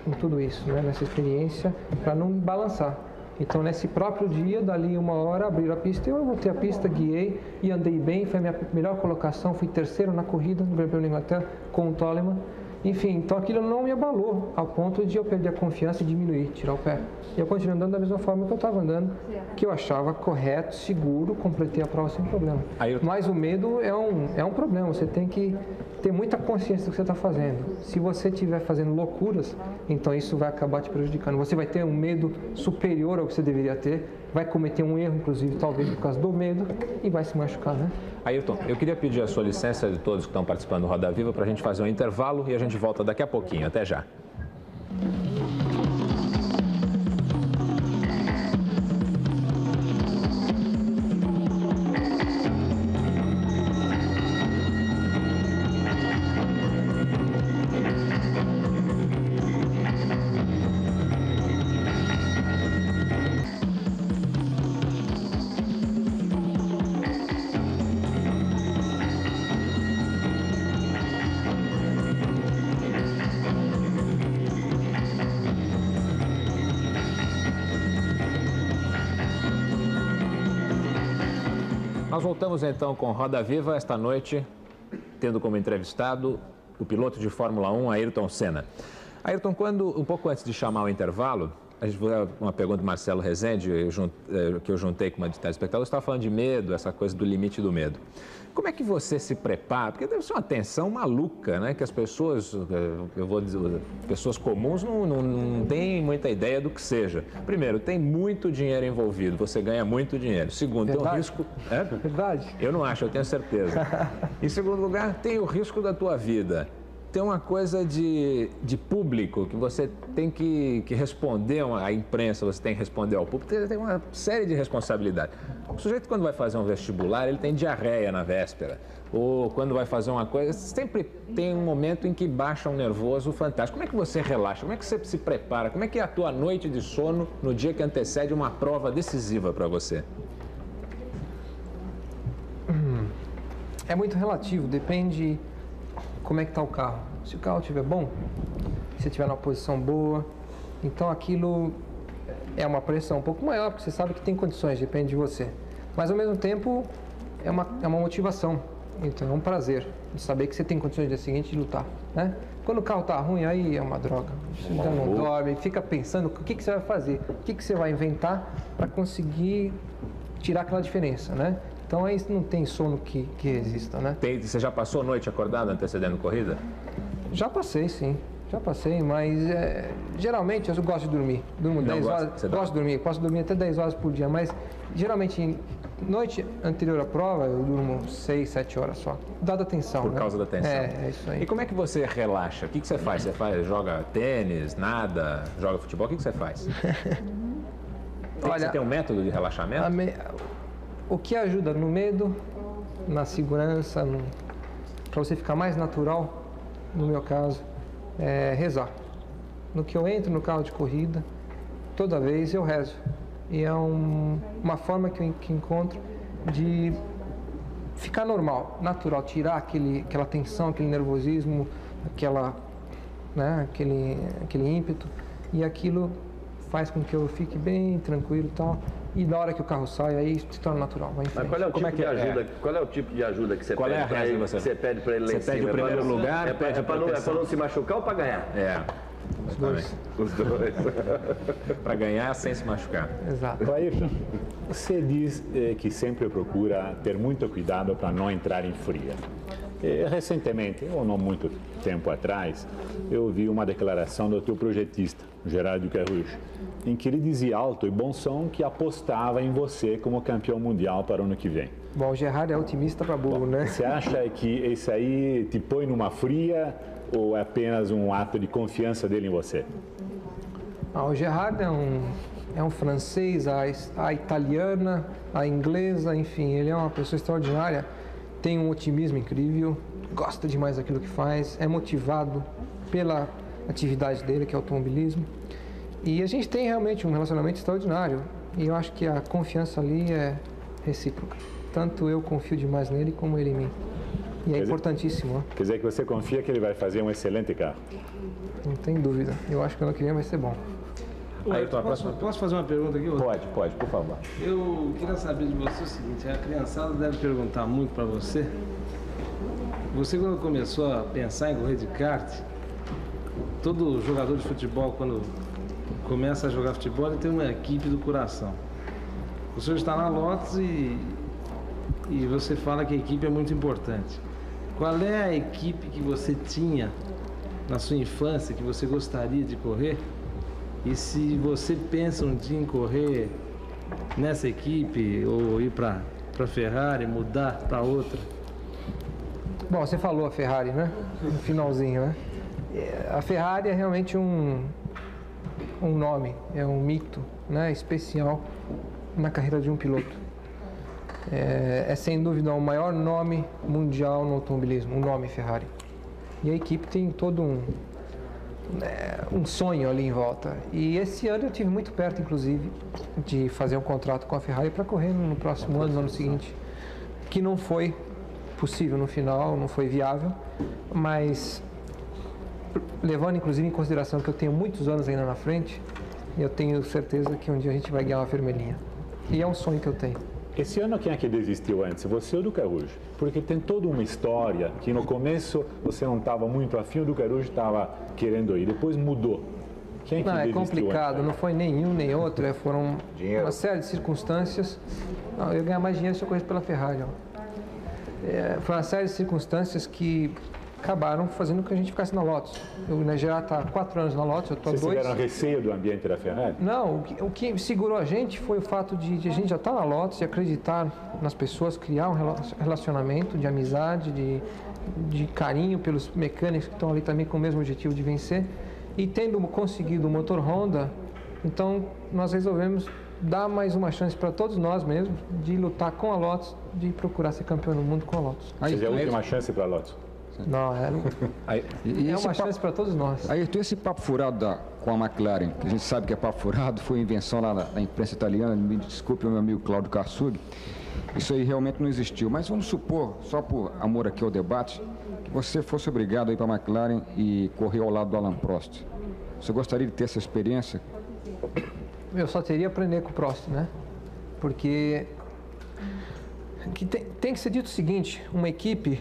em tudo isso, né? Nessa experiência, para não balançar. Então, nesse próprio dia, dali uma hora, abriram a pista, eu voltei a pista, guiei e andei bem, foi a minha melhor colocação, fui terceiro na corrida no Grande Prêmio da Inglaterra com o Toleman. Enfim, então aquilo não me abalou ao ponto de eu perder a confiança e diminuir, tirar o pé. E eu continuei andando da mesma forma que eu estava andando, que eu achava correto, seguro, completei a prova sem problema. Mas o medo é um problema, você tem que ter muita consciência do que você está fazendo. Se você estiver fazendo loucuras, então isso vai acabar te prejudicando. Você vai ter um medo superior ao que você deveria ter, vai cometer um erro, inclusive, talvez por causa do medo, e vai se machucar, né? Ayrton, eu queria pedir a sua licença de todos que estão participando do Roda Viva para a gente fazer um intervalo e a gente volta daqui a pouquinho. Até já. Nós voltamos então com Roda Viva esta noite, tendo como entrevistado o piloto de Fórmula 1, Ayrton Senna. Ayrton, um pouco antes de chamar o intervalo, a gente vai uma pergunta do Marcelo Rezende, que eu juntei com uma de telespectadores, estava falando de medo, essa coisa do limite do medo. Como é que você se prepara? Porque deve ser uma tensão maluca, né? Que as pessoas, eu vou dizer, pessoas comuns não têm muita ideia do que seja. Primeiro, tem muito dinheiro envolvido, você ganha muito dinheiro. Segundo, tem o risco... É? Verdade. Eu não acho, eu tenho certeza. Em segundo lugar, tem o risco da tua vida. Tem uma coisa de público, que você tem que responder à imprensa, você tem que responder ao público, tem uma série de responsabilidades. O sujeito, quando vai fazer um vestibular, ele tem diarreia na véspera. Ou quando vai fazer uma coisa, sempre tem um momento em que baixa um nervoso fantástico. Como é que você relaxa? Como é que você se prepara? Como é que é a tua noite de sono no dia que antecede uma prova decisiva para você? É muito relativo, depende como é que está o carro. Se o carro estiver bom, se estiver numa posição boa, então aquilo é uma pressão um pouco maior, porque você sabe que tem condições, depende de você. Mas ao mesmo tempo é uma motivação, então é um prazer de saber que você tem condições no dia seguinte de lutar, né? Quando o carro está ruim, aí é uma droga. Você já não dorme, fica pensando o que você vai fazer, o que você vai inventar para conseguir tirar aquela diferença, né? Então aí não tem sono que resista, né? Você já passou a noite acordado antecedendo corrida? Já passei, sim. Já passei, mas geralmente eu gosto de dormir. Durmo 10 horas. Gosto de dormir. Posso dormir até 10 horas por dia, mas geralmente noite anterior à prova eu durmo 6, 7 horas só. Dada a tensão. Por causa da tensão. É isso aí. E como é que você relaxa? O que você faz? Joga tênis, nada, joga futebol? O que você faz? Você tem um método de relaxamento? O que ajuda no medo, na segurança, para você ficar mais natural, no meu caso, é rezar. No que eu entro no carro de corrida, toda vez eu rezo. E é uma forma que eu encontro de ficar normal, natural, tirar aquela tensão, aquele nervosismo, aquele ímpeto, e aquilo faz com que eu fique bem tranquilo e tal. E na hora que o carro sai, aí se torna natural. Vai em frente. Mas qual é o tipo de ajuda que você pede para ele? Você pede para ele lá em cima? Você pede o primeiro lugar, é para não se machucar ou para ganhar? Os dois. Para ganhar sem se machucar. Exato. Ayrton, você diz que sempre procura ter muito cuidado para não entrar em fria. Recentemente, ou não muito tempo atrás, eu vi uma declaração do teu projetista, Gerard Ducarruche, em que ele dizia alto e bom som que apostava em você como campeão mundial para o ano que vem. Bom, o Gerard é otimista para burro, né? Você acha que isso aí te põe numa fria ou é apenas um ato de confiança dele em você? O Gerard é um francês, a italiana, a inglesa, enfim, ele é uma pessoa extraordinária. Tem um otimismo incrível, gosta demais daquilo que faz, é motivado pela atividade dele, que é o automobilismo. E a gente tem realmente um relacionamento extraordinário. E eu acho que a confiança ali é recíproca. Tanto eu confio demais nele, como ele em mim. E é importantíssimo. Quer dizer que você confia que ele vai fazer um excelente carro? Não tem dúvida. Eu acho que ano que vem vai ser bom. Posso fazer uma pergunta aqui? Pode, por favor. Eu queria saber de você o seguinte, a criançada deve perguntar muito para você. Você, quando começou a pensar em correr de kart, todo jogador de futebol, quando começa a jogar futebol, ele tem uma equipe do coração. O senhor está na Lotus e você fala que a equipe é muito importante. Qual é a equipe que você tinha na sua infância, que você gostaria de correr? E se você pensa um dia em correr nessa equipe ou ir para Ferrari, mudar para outra? Bom, você falou a Ferrari, né? No finalzinho, né? A Ferrari é realmente um nome, é um mito, né? Especial na carreira de um piloto. É sem dúvida o maior nome mundial no automobilismo, o nome Ferrari. E a equipe tem todo um sonho ali em volta. E esse ano eu tive muito perto, inclusive, de fazer um contrato com a Ferrari para correr no próximo ano, no ano seguinte, que não foi possível no final, não foi viável, mas levando inclusive em consideração que eu tenho muitos anos ainda na frente, eu tenho certeza que um dia a gente vai ganhar uma vermelhinha. E é um sonho que eu tenho. esse ano quem é que desistiu antes? Você ou o Ducarujo? Porque tem toda uma história que no começo você não estava muito afim, o Ducarujo estava querendo ir, depois mudou. Quem é que Não, é desistiu complicado, antes? não foi nenhum nem outro, foram uma série de circunstâncias. Não, eu ia ganhar mais dinheiro se eu corresse pela Ferrari. Foi uma série de circunstâncias que acabaram fazendo com que a gente ficasse na Lotus. O já está há 4 anos na Lotus, eu estou há 2. Vocês tiveram receio do ambiente da Ferrari? Não, o que segurou a gente foi o fato de a gente já estar na Lotus e acreditar nas pessoas, criar um relacionamento de amizade, de carinho pelos mecânicos que estão ali também com o mesmo objetivo de vencer. E tendo conseguido o motor Honda, então nós resolvemos dar mais uma chance para todos nós mesmos de lutar com a Lotus, de procurar ser campeão do mundo com a Lotus. Mas é a última chance para a Lotus? Não, é uma chance para todos nós. Ayrton, esse papo furado com a McLaren, que a gente sabe que é papo furado, foi invenção lá na imprensa italiana, me desculpe o meu amigo Claudio Karsug, isso aí realmente não existiu. Mas vamos supor, só por amor aqui ao debate, que você fosse obrigado a ir para a McLaren e correr ao lado do Alain Prost. Você gostaria de ter essa experiência? Eu só teria que aprender com o Prost, né? Porque tem que ser dito o seguinte, uma equipe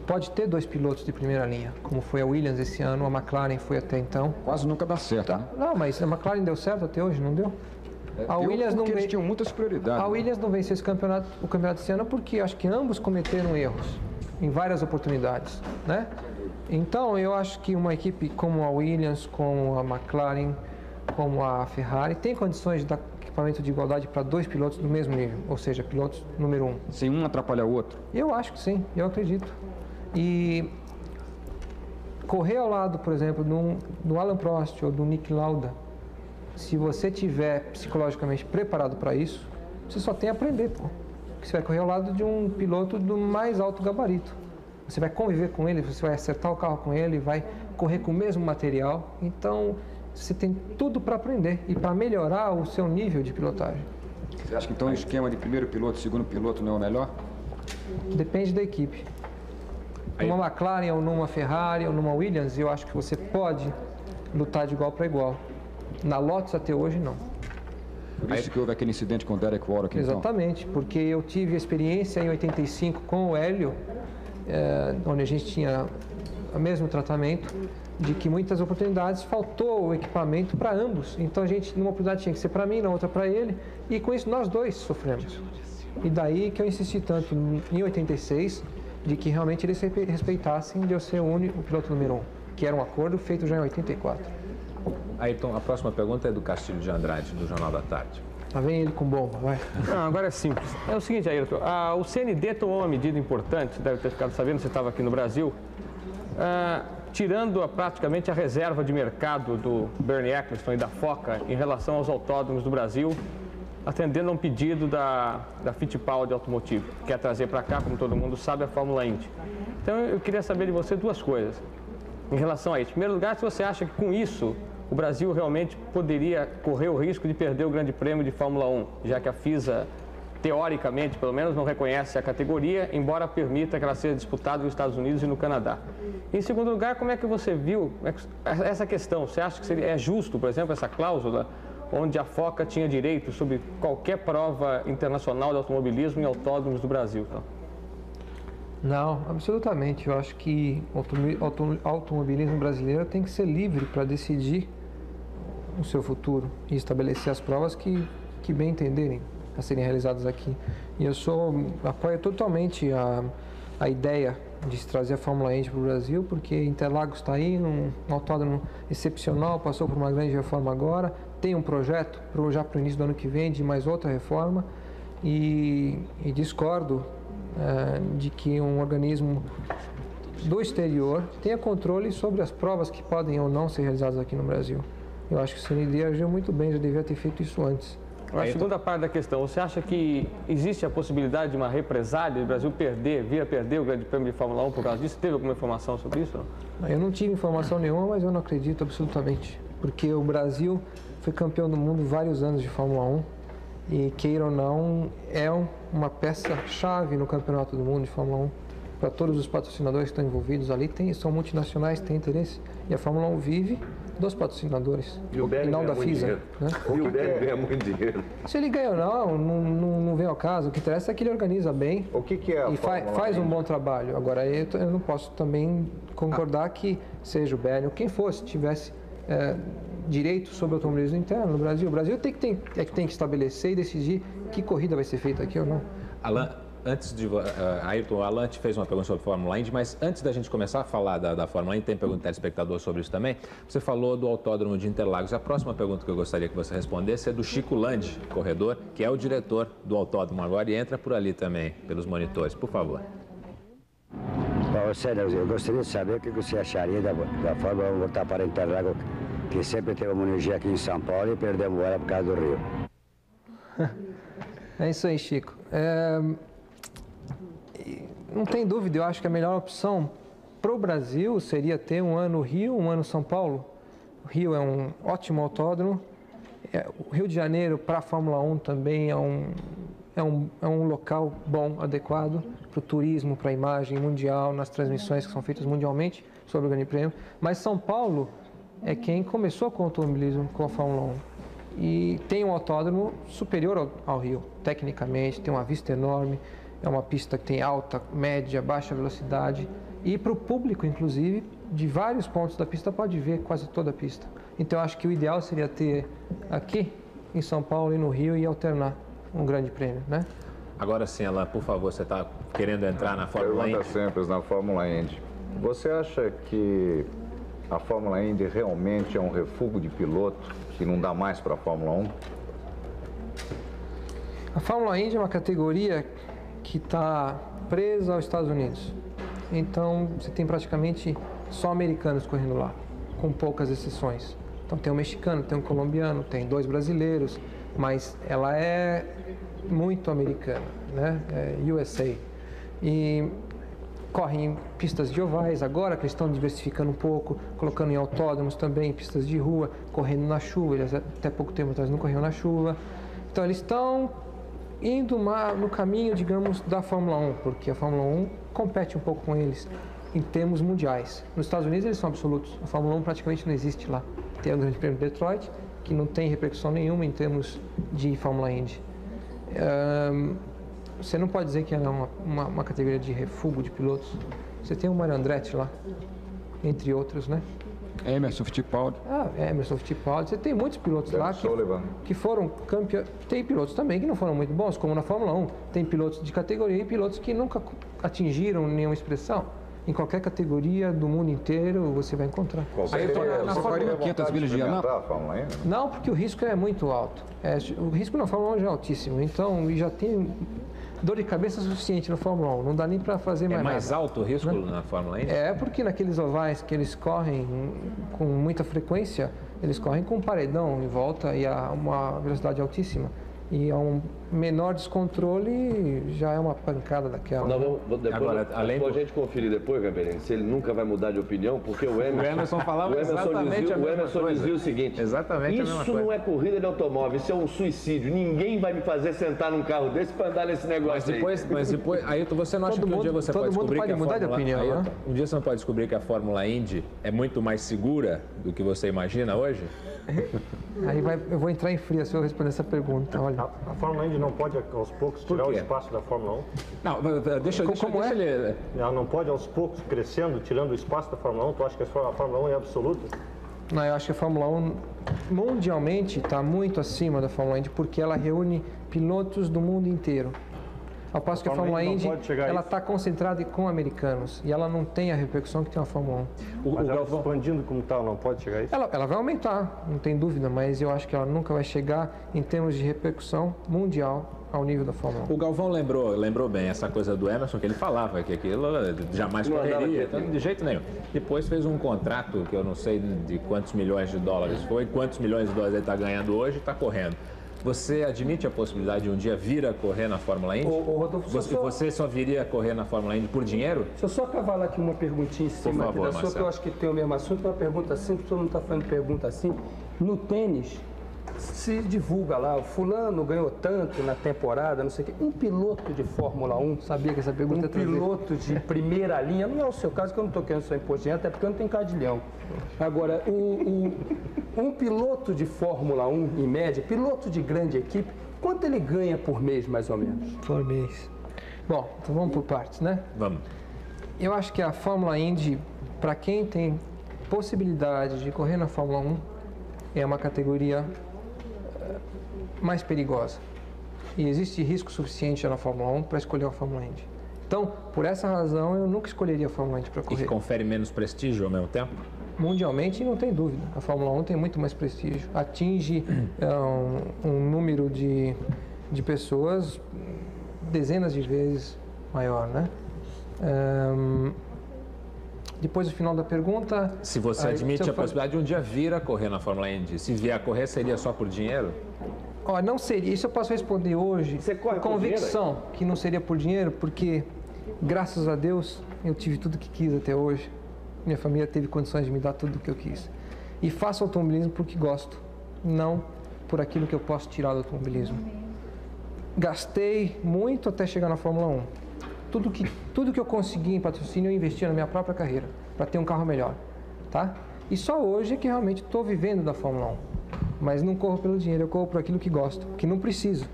pode ter 2 pilotos de primeira linha, como foi a Williams esse ano, a McLaren foi até então. Quase nunca dá certo, né? Não, mas a McLaren deu certo até hoje, não deu? A Williams não eles tinham muitas prioridades. A Williams não venceu o campeonato esse ano porque acho que ambos cometeram erros em várias oportunidades, né? Então, eu acho que uma equipe como a Williams, como a McLaren, como a Ferrari, tem condições de dar equipamento de igualdade para 2 pilotos do mesmo nível, ou seja, pilotos número 1. Sem um atrapalhar o outro? Eu acho que sim, eu acredito. E correr ao lado, por exemplo, do Alain Prost ou do Niki Lauda, se você tiver psicologicamente preparado para isso, você só tem a aprender, pô. Porque você vai correr ao lado de um piloto do mais alto gabarito. Você vai conviver com ele, você vai acertar o carro com ele, vai correr com o mesmo material. Então, você tem tudo para aprender e para melhorar o seu nível de pilotagem. Você acha que então o esquema de primeiro piloto, segundo piloto não é o melhor? Depende da equipe. Numa McLaren ou numa Ferrari ou numa Williams, eu acho que você pode lutar de igual para igual. Na Lotus até hoje, não. Por isso que houve aquele incidente com o Derek Warwick, então? Exatamente, porque eu tive experiência em 85 com o Hélio, onde a gente tinha o mesmo tratamento, de que muitas oportunidades faltou o equipamento para ambos. Então a gente, numa oportunidade tinha que ser para mim, na outra para ele, e com isso nós dois sofremos. E daí que eu insisti tanto em 86, de que realmente eles respeitassem de eu ser o piloto número 1, que era um acordo feito já em 84. Ayrton, a próxima pergunta é do Castilho de Andrade, do Jornal da Tarde. Lá vem ele com bomba, vai. Não, agora é simples. É o seguinte, Ayrton, o CND tomou uma medida importante, deve ter ficado sabendo, você estava aqui no Brasil, tirando praticamente a reserva de mercado do Bernie Eccleston e da Foca em relação aos autódromos do Brasil, atendendo a um pedido da Fittipaldi Automotive, que quer trazer para cá, como todo mundo sabe, a Fórmula Indy. Então eu queria saber de você 2 coisas em relação a isso. Em primeiro lugar, se você acha que com isso o Brasil realmente poderia correr o risco de perder o Grande Prêmio de Fórmula 1, já que a FISA, teoricamente, pelo menos, não reconhece a categoria, embora permita que ela seja disputada nos Estados Unidos e no Canadá. Em segundo lugar, como é que você viu essa questão? Você acha que é justo, por exemplo, essa cláusula onde a Foca tinha direito sobre qualquer prova internacional de automobilismo em autódromos do Brasil? Então? Não, absolutamente. Eu acho que o automobilismo brasileiro tem que ser livre para decidir o seu futuro e estabelecer as provas que bem entenderem a serem realizadas aqui. E eu apoio totalmente a ideia de se trazer a Fórmula Indy para o Brasil, porque Interlagos está aí, um autódromo excepcional, passou por uma grande reforma agora, tem um projeto já para o início do ano que vem de mais outra reforma e discordo de que um organismo do exterior tenha controle sobre as provas que podem ou não ser realizadas aqui no Brasil. Eu acho que o CND agiu muito bem, já devia ter feito isso antes. A segunda parte da questão, você acha que existe a possibilidade de uma represália, do Brasil vir a perder o Grande Prêmio de Fórmula 1 por causa disso? Teve alguma informação sobre isso? Não? Eu não tive informação nenhuma, mas eu não acredito absolutamente, porque o Brasil foi campeão do mundo vários anos de Fórmula 1 e, queira ou não, é uma peça-chave no Campeonato do Mundo de Fórmula 1. Para todos os patrocinadores que estão envolvidos ali, são multinacionais, têm interesse, e a Fórmula 1 vive dos patrocinadores, E o Bernie não ganha da muito FISA. dinheiro. Né? E o Bernie ganha muito dinheiro. Se ele ganha ou não vem ao caso. O que interessa é que ele organiza bem O que é a e Fórmula faz um Indy? bom trabalho. Agora, eu não posso também concordar que seja o Bernie ou quem fosse, tivesse direito sobre o automobilismo interno no Brasil. O Brasil tem que estabelecer e decidir que corrida vai ser feita aqui ou não. Alan, antes de Ayrton, o Alan te fez uma pergunta sobre a Fórmula Indy, mas antes da gente começar a falar da Fórmula Indy, tem pergunta do telespectador sobre isso também. Você falou do Autódromo de Interlagos. A próxima pergunta que eu gostaria que você respondesse é do Chico Landi, corredor, que é o diretor do autódromo agora e entra por ali também, pelos monitores. Por favor. Eu gostaria de saber o que você acharia da Fórmula 1 voltar para Interlagos, que sempre teve uma energia aqui em São Paulo e perdemos ela por causa do Rio. É isso aí, Chico. Não tem dúvida, eu acho que a melhor opção para o Brasil seria ter um ano Rio, um ano São Paulo. O Rio é um ótimo autódromo. O Rio de Janeiro para a Fórmula 1 também é um local bom, adequado para o turismo, para a imagem mundial, nas transmissões que são feitas mundialmente sobre o Grande Prêmio. Mas São Paulo é quem começou com o automobilismo, com a Fórmula 1. E tem um autódromo superior ao Rio, tecnicamente, tem uma vista enorme, é uma pista que tem alta, média, baixa velocidade. E para o público, inclusive, de vários pontos da pista, pode ver quase toda a pista. Então, eu acho que o ideal seria ter aqui em São Paulo e no Rio e alternar um grande prêmio, né? Agora sim, Alan, por favor, você está querendo entrar na Fórmula Indy? Pergunta simples na Fórmula Indy. Você acha que a Fórmula Indy realmente é um refúgio de piloto que não dá mais para a Fórmula 1? A Fórmula Indy é uma categoria que está presa aos Estados Unidos. Então, você tem praticamente só americanos correndo lá, com poucas exceções. Então, tem um mexicano, tem um colombiano, tem 2 brasileiros, mas ela é muito americana, né? É USA. E correm em pistas de ovais, agora que eles estão diversificando um pouco, colocando em autódromos também, pistas de rua, correndo na chuva, eles até pouco tempo atrás não corriam na chuva. Então, eles estão indo no caminho, digamos, da Fórmula 1, porque a Fórmula 1 compete um pouco com eles em termos mundiais. Nos Estados Unidos eles são absolutos, a Fórmula 1 praticamente não existe lá. Tem o Grande Prêmio de Detroit, que não tem repercussão nenhuma em termos de Fórmula Indy. Você não pode dizer que ela é uma categoria de refúgio de pilotos. Você tem o Mario Andretti lá, entre outros, né? Emerson Fittipaldi. Emerson Fittipaldi. Você tem muitos pilotos lá que foram campeões. Tem pilotos também que não foram muito bons, como na Fórmula 1. Tem pilotos de categoria e pilotos que nunca atingiram nenhuma expressão. Em qualquer categoria do mundo inteiro você vai encontrar. Na Fórmula 500 milhas de Anápolis? Não, porque o risco é muito alto. O risco na Fórmula 1 já é altíssimo. Então, já tem dor de cabeça suficiente na Fórmula 1. Não dá nem para fazer mais nada. É mais alto o risco na Fórmula Indy? É, porque naqueles ovais que eles correm com muita frequência, eles correm com um paredão em volta e a uma velocidade altíssima. E a um menor descontrole já é uma pancada daquela. A gente conferir depois, Gamberini, se ele nunca vai mudar de opinião, porque o Emerson falava exatamente a mesma coisa. Dizia o seguinte: exatamente isso não é corrida de automóvel, isso é um suicídio. Ninguém vai me fazer sentar num carro desse para andar nesse negócio. Mas depois, Ayrton, você não acha que um dia você pode descobrir que a mudar de opinião, Ayrton, né? Um dia você não pode descobrir que a Fórmula Indy é muito mais segura do que você imagina hoje? Eu vou entrar em fria se eu responder essa pergunta. Olha. A Fórmula Indy não pode, aos poucos, tirar o espaço da Fórmula 1? Não, deixa ele... Ela não pode, aos poucos, crescendo, tirando o espaço da Fórmula 1? Tu acha que a Fórmula 1 é absoluta? Não, eu acho que a Fórmula 1, mundialmente, está muito acima da Fórmula Indy, porque ela reúne pilotos do mundo inteiro. Ao passo que a Fórmula Indy, ela está concentrada com americanos e ela não tem a repercussão que tem a Fórmula 1. Mas ela expandindo como tal, não pode chegar a isso? Ela vai aumentar, não tem dúvida, mas eu acho que ela nunca vai chegar em termos de repercussão mundial ao nível da Fórmula 1. O Galvão lembrou bem essa coisa do Emerson, que ele falava que aquilo jamais correria, de jeito nenhum. Depois fez um contrato que eu não sei de quantos milhões de dólares foi, quantos milhões de dólares ele está ganhando hoje e está correndo. Você admite a possibilidade de um dia vir a correr na Fórmula Indy? Rodolfo, você só viria a correr na Fórmula Indy por dinheiro? Deixa eu só cavalar aqui uma perguntinha em cima da sua, que eu acho que tem o mesmo assunto. Uma pergunta simples, todo mundo está fazendo pergunta assim. No tênis, se divulga lá, o fulano ganhou tanto na temporada, não sei o quê. Um piloto de Fórmula 1, sabia que essa pergunta um piloto de primeira linha, não é o seu caso, que eu não estou querendo ser imposto, até porque eu não tenho cara de leão. Agora, um piloto de Fórmula 1, em média, piloto de grande equipe, quanto ele ganha por mês, mais ou menos? Por mês. Bom, então vamos por partes, né? Vamos. Eu acho que a Fórmula Indy, para quem tem possibilidade de correr na Fórmula 1, é uma categoria mais perigosa. E existe risco suficiente na Fórmula 1 para escolher a Fórmula Indy. Então, por essa razão, eu nunca escolheria a Fórmula Indy para correr. E que confere menos prestígio ao mesmo tempo? Mundialmente, não tem dúvida. A Fórmula 1 tem muito mais prestígio. Atinge um número de pessoas dezenas de vezes maior, né? Depois do final da pergunta... Se você admite a possibilidade de um dia vir a correr na Fórmula Indy, se vier a correr, seria só por dinheiro? Não seria. Isso eu posso responder hoje com convicção que não seria por dinheiro, porque, graças a Deus, eu tive tudo que quis até hoje. Minha família teve condições de me dar tudo o que eu quis. E faço automobilismo porque gosto, não por aquilo que eu posso tirar do automobilismo. Gastei muito até chegar na Fórmula 1. Tudo que eu consegui em patrocínio, eu investi na minha própria carreira, para ter um carro melhor, tá? E só hoje é que realmente estou vivendo da Fórmula 1. Mas não corro pelo dinheiro, eu corro por aquilo que gosto, que não preciso.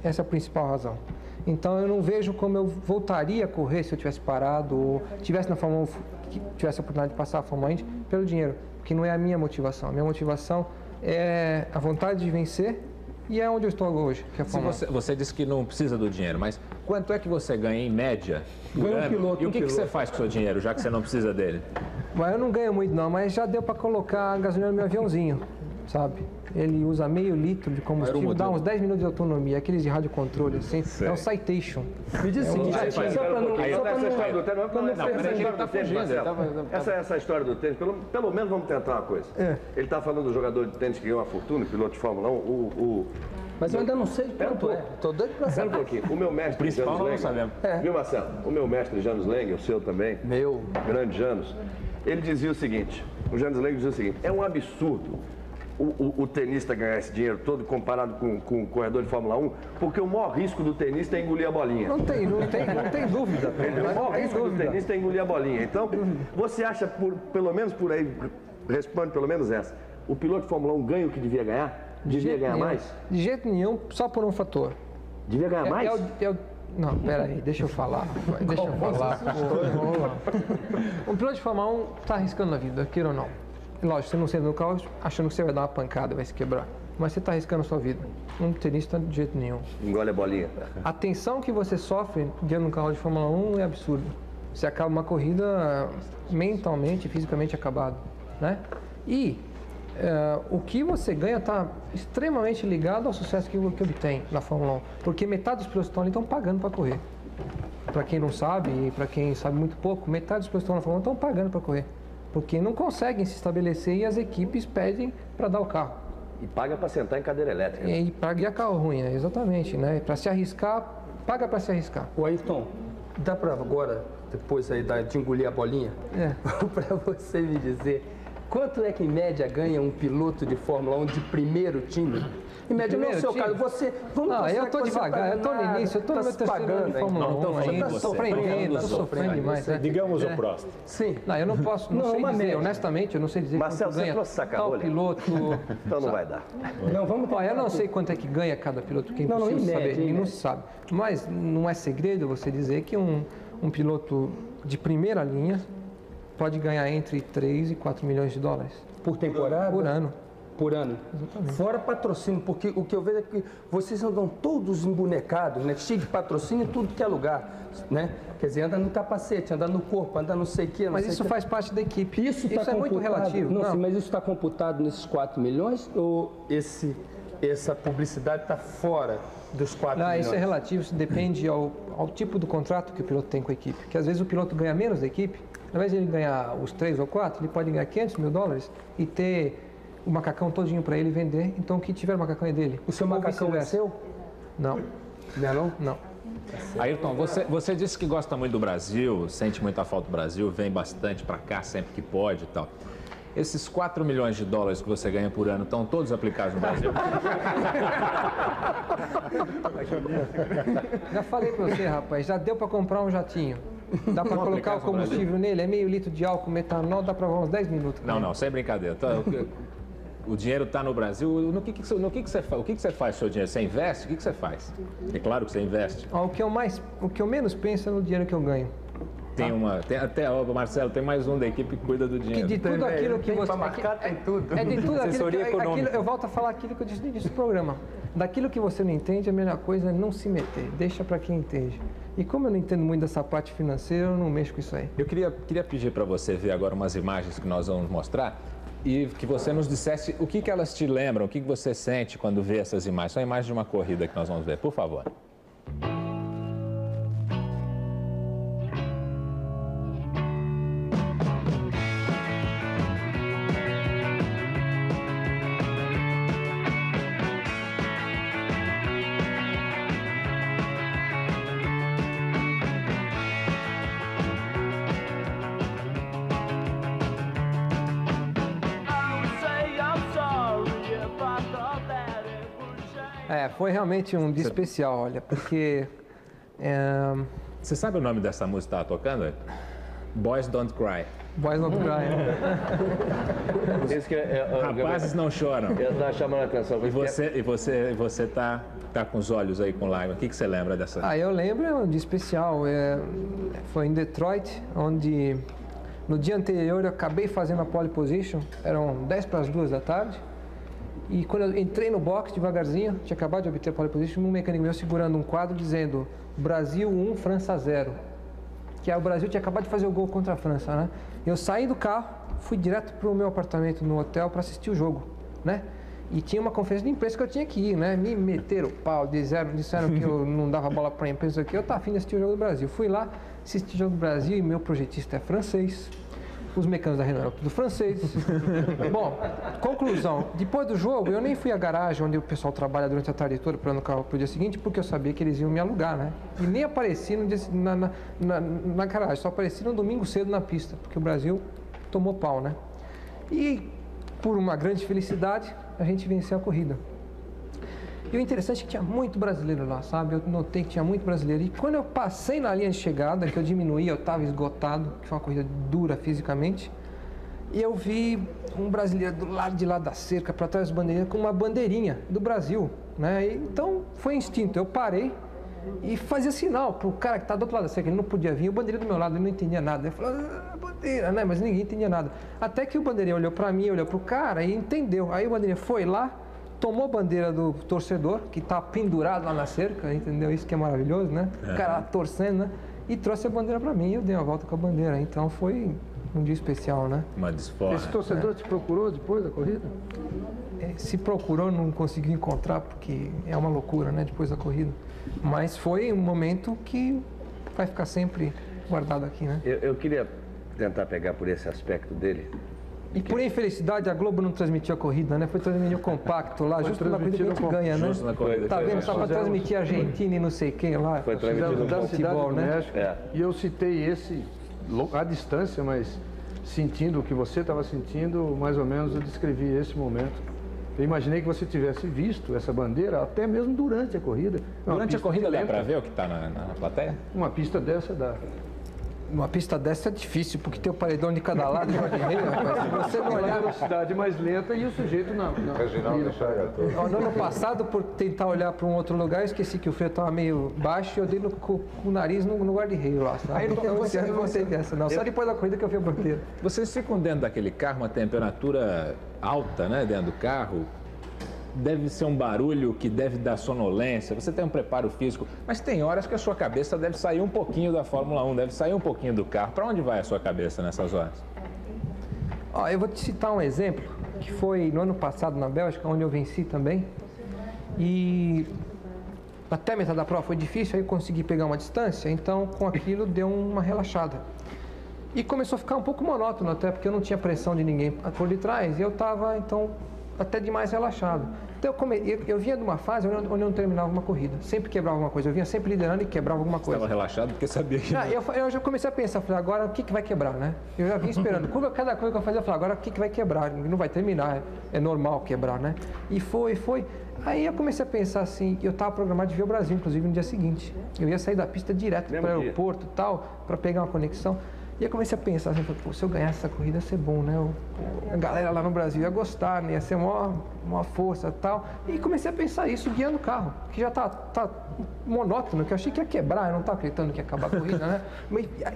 Essa é a principal razão. Então eu não vejo como eu voltaria a correr se eu tivesse parado ou tivesse na Fórmula 1, tivesse a oportunidade de passar a Fórmula 1 pelo dinheiro, porque não é a minha motivação. A minha motivação é a vontade de vencer e é onde eu estou hoje, que é a Fórmula 1. Você disse que não precisa do dinheiro, mas quanto é que você ganha em média por ano? E o que você faz com o seu dinheiro, já que você não precisa dele? Mas eu não ganho muito não, mas já deu para colocar a gasolina no meu aviãozinho, sabe? Ele usa meio litro de combustível, dá uns 10 minutos de autonomia, aqueles de rádio controle, assim, é o Citation. Me diz o seguinte, essa história do tênis, pelo menos vamos tentar uma coisa. Ele está falando do jogador de tênis que ganhou uma fortuna, piloto de Fórmula 1, Mas eu ainda não sei quanto é. Estou doido para saber. Um pouquinho. O meu mestre, Janos Lenga, viu, Marcelo? O meu mestre, Janos Lenga, o seu também, grande Janos, ele dizia o seguinte, o Janos Lenga dizia o seguinte, é um absurdo o tenista ganhar esse dinheiro todo comparado com o corredor de Fórmula 1, porque o maior risco do tenista é engolir a bolinha. Não tem dúvida. O maior risco do tenista é engolir a bolinha. Então, você acha, pelo menos por aí, responde pelo menos essa, o piloto de Fórmula 1 ganha o que devia ganhar? Devia ganhar mais? De jeito nenhum, só por um fator. Devia ganhar mais? Não, peraí, deixa eu falar. Vamos lá. Um piloto de Fórmula 1 está arriscando na vida, queira ou não. Lógico, você não senta no carro achando que você vai dar uma pancada, vai se quebrar. Mas você está arriscando a sua vida. Um tenista de jeito nenhum. Engole a bolinha. A tensão que você sofre dentro de um carro de Fórmula 1 é absurdo. Você acaba uma corrida mentalmente, fisicamente acabado, né? E o que você ganha está extremamente ligado ao sucesso que obtém na Fórmula 1. Porque metade dos pilotos que estão ali estão pagando para correr. Para quem não sabe, e para quem sabe muito pouco, metade dos pilotos que estão na Fórmula 1 estão pagando para correr. Porque não conseguem se estabelecer e as equipes pedem para dar o carro. E paga para sentar em cadeira elétrica. E para guiar carro ruim, exatamente, né? Para se arriscar, paga para se arriscar. O Ayrton, dá para agora, depois aí de engolir a bolinha, para você me dizer quanto é que em média ganha um piloto de Fórmula 1 de primeiro time? Em média, no seu caso, você... eu estou devagar, eu estou no início, eu estou no meu terceiro ano de Fórmula 1 ainda, estou sofrendo demais. Digamos o Prost. Sim. Não, eu não posso, não sei dizer, honestamente, eu não sei dizer Marcelo, quanto ganha tal piloto. Então não vai dar. Não, vamos tentar. Eu não sei quanto é que ganha cada piloto, que é impossível saber, não se sabe. Mas não é segredo você dizer que um piloto de primeira linha pode ganhar entre 3 e 4 milhões de dólares. Por temporada? Por ano. Por ano. Exatamente. Fora patrocínio, porque o que eu vejo é que vocês andam todos embonecados, né? Cheio de patrocínio em tudo que é lugar, né? Quer dizer, anda no capacete, anda no corpo, anda não sei o quê. Mas isso faz parte da equipe. Isso é muito relativo. Não, sim, mas isso está computado nesses 4 milhões ou essa publicidade está fora dos 4 milhões? Isso é relativo, isso depende ao tipo do contrato que o piloto tem com a equipe. Porque às vezes o piloto ganha menos da equipe, ao invés de ele ganhar os 3 ou 4, ele pode ganhar 500 mil dólares e ter o macacão todinho para ele vender, então o que tiver macacão é dele. O seu macacão é seu? Não. Não é não? Não. Ayrton, você disse que gosta muito do Brasil, sente muita falta do Brasil, vem bastante para cá sempre que pode e tal. Esses 4 milhões de dólares que você ganha por ano estão todos aplicados no Brasil? Já falei pra você, rapaz, já deu pra comprar um jatinho. Dá pra colocar o combustível nele, é meio litro de álcool, metanol, dá pra voar uns 10 minutos. Não, sem brincadeira. O dinheiro está no Brasil. O que você faz com o seu dinheiro? Você investe? O que você faz? É claro que você investe. O que eu menos penso é no dinheiro que eu ganho. Marcelo, tem mais um da equipe que cuida do dinheiro. Que de tudo aquilo que você... marcar, tem tudo. É de tudo aquilo, eu volto a falar aquilo que eu disse no início do programa. Daquilo que você não entende, a melhor coisa é não se meter. Deixa para quem entende. E como eu não entendo muito dessa parte financeira, eu não mexo com isso aí. Eu queria pedir para você ver agora umas imagens que nós vamos mostrar e que você nos dissesse o que elas te lembram, o que você sente quando vê essas imagens. São imagens de uma corrida que nós vamos ver, por favor. Foi realmente um dia especial, olha, porque... Você sabe o nome dessa música que estava tocando? Boys Don't Cry. Boys Don't Cry. Rapazes não choram. Eu estava chamando a atenção. E você tá com os olhos aí com lágrimas. O que você lembra dessa? Eu lembro, é um dia especial. Foi em Detroit, onde no dia anterior eu acabei fazendo a pole position. Eram 10 para as 2 da tarde. E quando eu entrei no box devagarzinho, tinha acabado de obter a pole position, um mecânico meu segurando um quadro dizendo Brasil 1, França 0. Que o Brasil tinha acabado de fazer o gol contra a França, né? Eu saí do carro, fui direto para o meu apartamento no hotel para assistir o jogo, né? E tinha uma conferência de imprensa que eu tinha que ir, né? Me meteram o pau, disseram que eu não dava bola para a imprensa aqui. Eu estava afim de assistir o jogo do Brasil. Fui lá, assisti o jogo do Brasil e meu projetista é francês. Os mecânicos da Renault eram tudo francês. Bom, conclusão. Depois do jogo, eu nem fui à garagem onde o pessoal trabalha durante a tarde toda para ir no carro para o dia seguinte, porque eu sabia que eles iam me alugar, né? E nem apareci no dia, na garagem, só apareci no domingo cedo na pista, porque o Brasil tomou pau, né? E, por uma grande felicidade, a gente venceu a corrida. E o interessante é que tinha muito brasileiro lá, sabe? Eu notei que tinha muito brasileiro. E quando eu passei na linha de chegada, que eu diminuí, eu estava esgotado, que foi uma corrida dura fisicamente, e eu vi um brasileiro do lado de lá da cerca, para trás da bandeirinha, com uma bandeirinha do Brasil, né? E, então, foi instinto. Eu parei e fazia sinal para o cara que está do outro lado da cerca, ele não podia vir, o bandeirinha do meu lado, ele não entendia nada. Ele falou, bandeira, né? Mas ninguém entendia nada. Até que o bandeirinha olhou para mim, olhou para o cara e entendeu. Aí o bandeirinha foi lá, tomou a bandeira do torcedor, que está pendurado lá na cerca, entendeu? Isso que é maravilhoso, né? O cara lá torcendo, né? E trouxe a bandeira para mim e eu dei uma volta com a bandeira. Então foi um dia especial, né? Uma desforra. Esse torcedor te procurou depois da corrida? Se procurou, não conseguiu encontrar, porque é uma loucura, né? Depois da corrida. Mas foi um momento que vai ficar sempre guardado aqui, né? Eu queria tentar pegar por esse aspecto dele. E por infelicidade, a Globo não transmitiu a corrida, né? Foi transmitir o compacto lá, justo na corrida que a gente ganha, né? Tá vendo? Só para transmitir a Argentina e não sei quem lá. Foi transmitido da cidade do né? México. E eu citei esse à distância, mas sentindo o que você estava sentindo, mais ou menos eu descrevi esse momento. Eu imaginei que você tivesse visto essa bandeira até mesmo durante a corrida. Durante a corrida dá para ver o que está na plateia? Uma pista dessa dá. Uma pista dessa é difícil, porque tem o paredão de cada lado, de meio, rapaz. Se você não olhar... a velocidade mais lenta e o sujeito não. No ano passado, por tentar olhar para um outro lugar, eu esqueci que o freio estava meio baixo e eu dei com o nariz no guarda-reio lá, sabe? Aí não teve essa, não. Só depois da corrida que eu vi a bandeira. Vocês ficam dentro daquele carro, uma temperatura alta, né, dentro do carro. Deve ser um barulho que deve dar sonolência, você tem um preparo físico, mas tem horas que a sua cabeça deve sair um pouquinho da Fórmula 1, deve sair um pouquinho do carro. Para onde vai a sua cabeça nessas horas? Eu vou te citar um exemplo, que foi no ano passado na Bélgica, onde eu venci também. E até a metade da prova foi difícil, aí eu consegui pegar uma distância, então com aquilo deu uma relaxada. E começou a ficar um pouco monótono até, porque eu não tinha pressão de ninguém por detrás, e eu estava, então, até demais relaxado. Então eu vinha de uma fase onde eu não terminava uma corrida, sempre quebrava alguma coisa. Eu vinha sempre liderando e quebrava alguma coisa. Você estava relaxado porque sabia que... Eu já comecei a pensar, falei, agora o que vai quebrar, né? Eu já vinha esperando. Cada coisa que eu fazia, eu falei, agora o que vai quebrar? Não vai terminar, é normal quebrar, né? E foi. Aí eu comecei a pensar assim, eu estava programado de ver o Brasil, inclusive, no dia seguinte. Eu ia sair da pista direto para o aeroporto e tal, para pegar uma conexão. E eu comecei a pensar assim, se eu ganhasse essa corrida ia ser bom, né? A galera lá no Brasil ia gostar, né? Ia ser uma força e tal. E comecei a pensar isso guiando o carro, que já tá monótono, que eu achei que ia quebrar, eu não estava acreditando que ia acabar a corrida, né?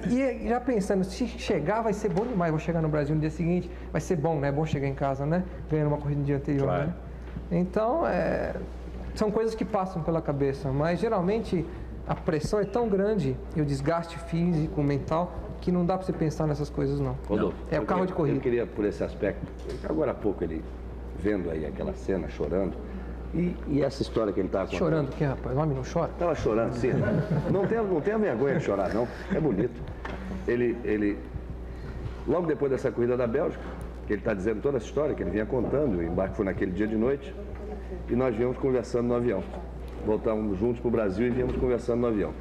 E já pensando, se chegar vai ser bom demais, vou chegar no Brasil no dia seguinte, vai ser bom, né? É bom chegar em casa, né? Ganhando uma corrida no dia anterior, claro. Né? Então, são coisas que passam pela cabeça, mas geralmente a pressão é tão grande e o desgaste físico, mental, que não dá para você pensar nessas coisas, não. Rodolfo, é o carro de corrida. Eu queria, por esse aspecto, agora há pouco ele vendo aí aquela cena, chorando, e essa história que ele estava contando. Chorando o quê, rapaz? O homem não chora? Estava chorando, sim. Não tenha vergonha de chorar, não. É bonito. Ele, logo depois dessa corrida da Bélgica, que ele está dizendo toda essa história, que ele vinha contando, o embarque foi naquele dia de noite, e nós viemos conversando no avião. Voltávamos juntos para o Brasil e viemos conversando no avião.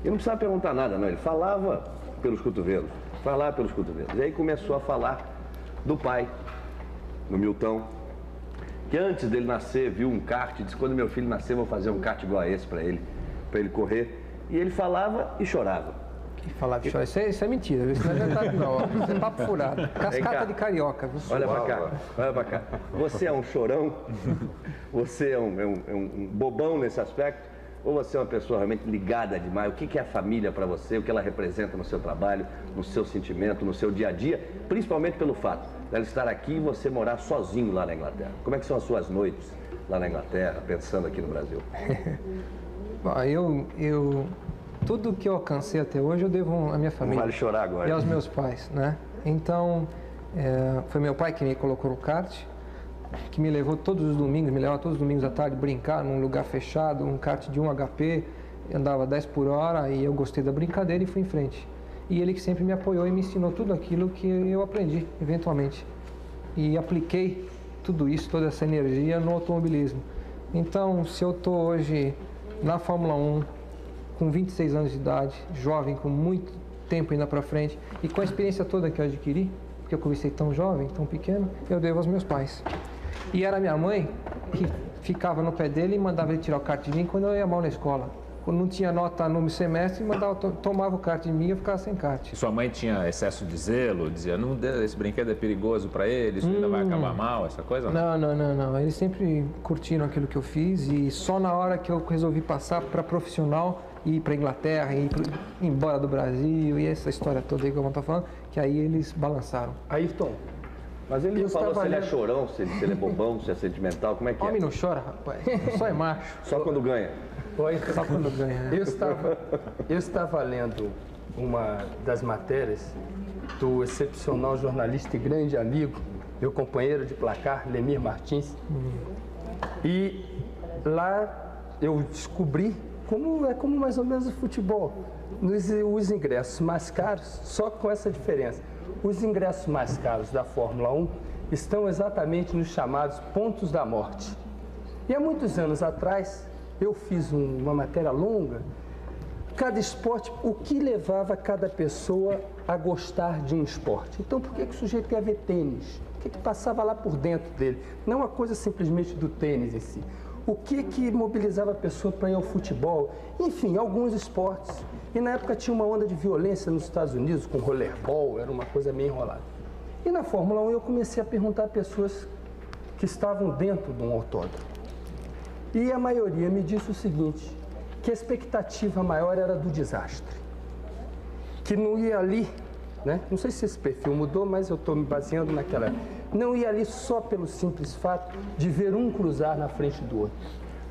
E não precisava perguntar nada, não. Ele falava pelos cotovelos. E aí começou a falar do pai, do Milton, que antes dele nascer viu um kart, disse, quando meu filho nascer vou fazer um kart igual a esse para ele correr. E ele falava e chorava. Falava e chorava, isso é mentira, isso não é verdade não, isso é papo furado. Cascata de carioca. Olha pra cá, você é um chorão? Você é um bobão nesse aspecto? Ou você é uma pessoa realmente ligada demais? O que é a família para você? O que ela representa no seu trabalho, no seu sentimento, no seu dia a dia? Principalmente pelo fato dela estar aqui e você morar sozinho lá na Inglaterra. Como é que são as suas noites lá na Inglaterra, pensando aqui no Brasil? Tudo que eu alcancei até hoje eu devo à minha família. Não vale chorar agora. E aos meus pais, né? Então, foi meu pai que me colocou no kart, que me levou todos os domingos à tarde brincar num lugar fechado, um kart de 1 HP, andava 10 por hora e eu gostei da brincadeira e fui em frente. E ele que sempre me apoiou e me ensinou tudo aquilo que eu aprendi, eventualmente. E apliquei tudo isso, toda essa energia no automobilismo. Então, se eu estou hoje na Fórmula 1, com 26 anos de idade, jovem, com muito tempo ainda para frente, e com a experiência toda que eu adquiri, porque eu comecei tão jovem, tão pequeno, eu devo aos meus pais. E era minha mãe que ficava no pé dele e mandava ele tirar o kart de mim quando eu ia mal na escola. Quando não tinha nota no semestre, tomava o kart de mim e eu ficava sem kart. E sua mãe tinha excesso de zelo? Dizia, não, esse brinquedo é perigoso para ele, isso ainda vai acabar mal, essa coisa? Não. Eles sempre curtiram aquilo que eu fiz e só na hora que eu resolvi passar para profissional, ir para Inglaterra, ir embora do Brasil e essa história toda aí que eu estou falando, que aí eles balançaram. Ayrton, mas ele não falou se ele é chorão, se ele é bobão, se é sentimental, como é que é? Homem não chora, rapaz, só é macho. Só quando ganha? Só quando ganha. Eu estava lendo uma das matérias do excepcional jornalista e grande amigo, meu companheiro de placar, Lemir Martins, e lá eu descobri como mais ou menos o futebol. Os ingressos mais caros, só com essa diferença. Os ingressos mais caros da Fórmula 1 estão exatamente nos chamados pontos da morte. E há muitos anos atrás, eu fiz uma matéria longa, cada esporte, o que levava cada pessoa a gostar de um esporte. Então, por que o sujeito quer ver tênis? O que passava lá por dentro dele? Não uma coisa simplesmente do tênis em si. O que mobilizava a pessoa para ir ao futebol? Enfim, alguns esportes. E na época tinha uma onda de violência nos Estados Unidos, com rollerball, era uma coisa meio enrolada. E na Fórmula 1 eu comecei a perguntar a pessoas que estavam dentro de um autódromo. E a maioria me disse o seguinte, que a expectativa maior era do desastre. Que não ia ali, né? Não sei se esse perfil mudou, mas eu estou me baseando naquela época. Não ia ali só pelo simples fato de ver um cruzar na frente do outro.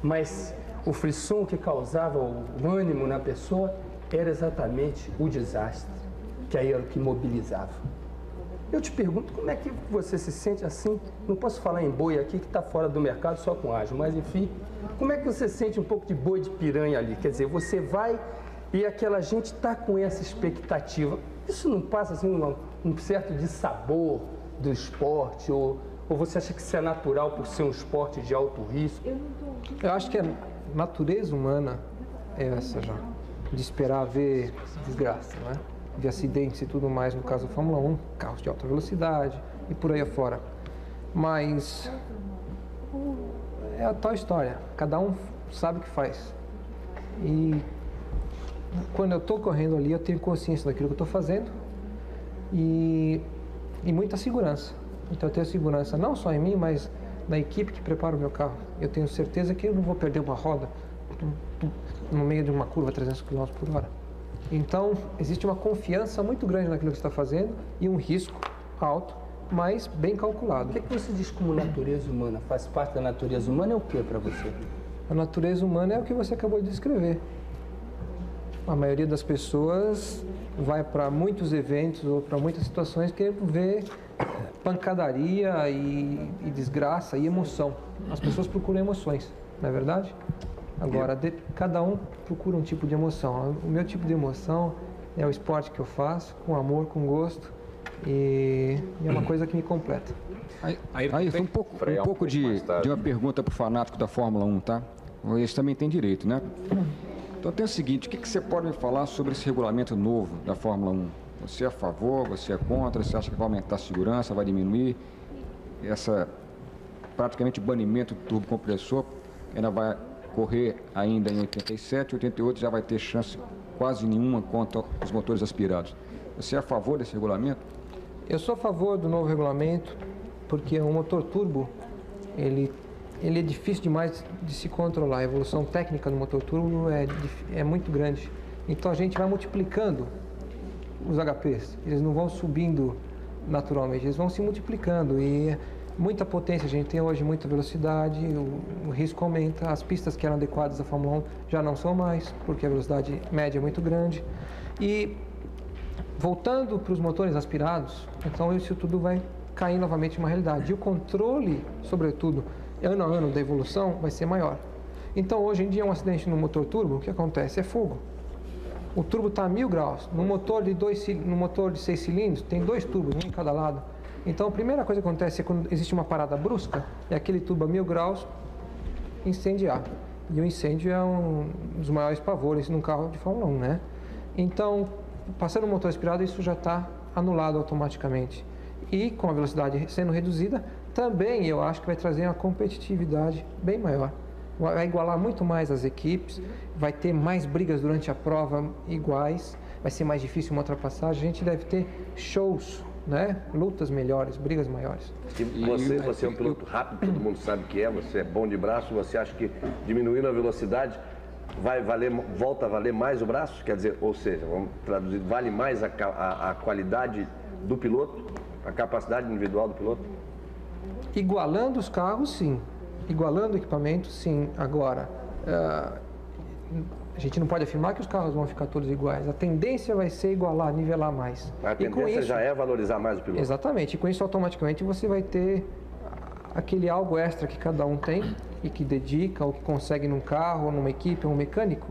Mas o frisson que causava o ânimo na pessoa era exatamente o desastre, que aí era o que mobilizava. Eu te pergunto, como é que você se sente assim? Não posso falar em boi aqui, que está fora do mercado só com ágio, mas enfim, como é que você sente um pouco de boi de piranha ali? Quer dizer, você vai e aquela gente está com essa expectativa. Isso não passa assim um certo dissabor do esporte ou Ou você acha que isso é natural por ser um esporte de alto risco? Eu acho que a natureza humana é essa já, de esperar ver desgraça, não é? De acidentes e tudo mais, no caso da Fórmula 1, carros de alta velocidade e por aí afora. Mas é a tal história, cada um sabe o que faz. E quando eu estou correndo ali, eu tenho consciência daquilo que eu estou fazendo e muita segurança. Então eu tenho segurança não só em mim, mas na equipe que prepara o meu carro. Eu tenho certeza que eu não vou perder uma roda no meio de uma curva a 300 km por hora. Então existe uma confiança muito grande naquilo que você está fazendo e um risco alto, mas bem calculado. O que você diz como natureza humana? Faz parte da natureza humana é o que para você? A natureza humana é o que você acabou de descrever. A maioria das pessoas vai para muitos eventos ou para muitas situações querendo ver pancadaria e desgraça e emoção. As pessoas procuram emoções, não é verdade? Agora, cada um procura um tipo de emoção. O meu tipo de emoção é o esporte que eu faço, com amor, com gosto, e é uma coisa que me completa. Aí um pouco de uma pergunta para o fanático da Fórmula 1, tá? Eles também têm direito, né? Então tem o seguinte, o que você pode me falar sobre esse regulamento novo da Fórmula 1? Você é a favor, você é contra, você acha que vai aumentar a segurança, vai diminuir? Essa praticamente banimento do turbocompressor ainda vai correr ainda em 87, 88 já vai ter chance quase nenhuma contra os motores aspirados. Você é a favor desse regulamento? Eu sou a favor do novo regulamento porque o motor turbo, ele é difícil demais de se controlar. A evolução técnica do motor turbo é muito grande. Então a gente vai multiplicando os HPs. Eles não vão subindo naturalmente, eles vão se multiplicando. E muita potência, a gente tem hoje muita velocidade, o risco aumenta. As pistas que eram adequadas à Fórmula 1 já não são mais, porque a velocidade média é muito grande. E voltando para os motores aspirados, então isso tudo vai cair novamente em uma realidade. E o controle, sobretudo, ano a ano da evolução, vai ser maior. Então, hoje em dia, um acidente no motor turbo, o que acontece? É fogo. O turbo está a 1000 graus. No motor de 6 cilindros, tem 2 turbos, um em cada lado. Então, a primeira coisa que acontece é quando existe uma parada brusca, é aquele turbo a 1000 graus incendiar. E o incêndio é um dos maiores pavores num carro de Fórmula 1, né? Então, passando o motor aspirado, isso já está anulado automaticamente. E com a velocidade sendo reduzida, também eu acho que vai trazer uma competitividade bem maior. Vai igualar muito mais as equipes, vai ter mais brigas durante a prova iguais, vai ser mais difícil uma ultrapassagem, a gente deve ter shows, né? Lutas melhores, brigas maiores. E você é um piloto rápido, todo mundo sabe que é, você é bom de braço, você acha que diminuindo a velocidade volta a valer mais o braço? Quer dizer, ou seja, vamos traduzir, vale mais a qualidade do piloto, a capacidade individual do piloto? Igualando os carros, sim. Igualando o equipamento, sim. Agora, a gente não pode afirmar que os carros vão ficar todos iguais. A tendência vai ser igualar, nivelar mais. A tendência já é valorizar mais o piloto. Exatamente. E com isso, automaticamente, você vai ter aquele algo extra que cada um tem e que dedica ou que consegue num carro, ou numa equipe, ou um mecânico.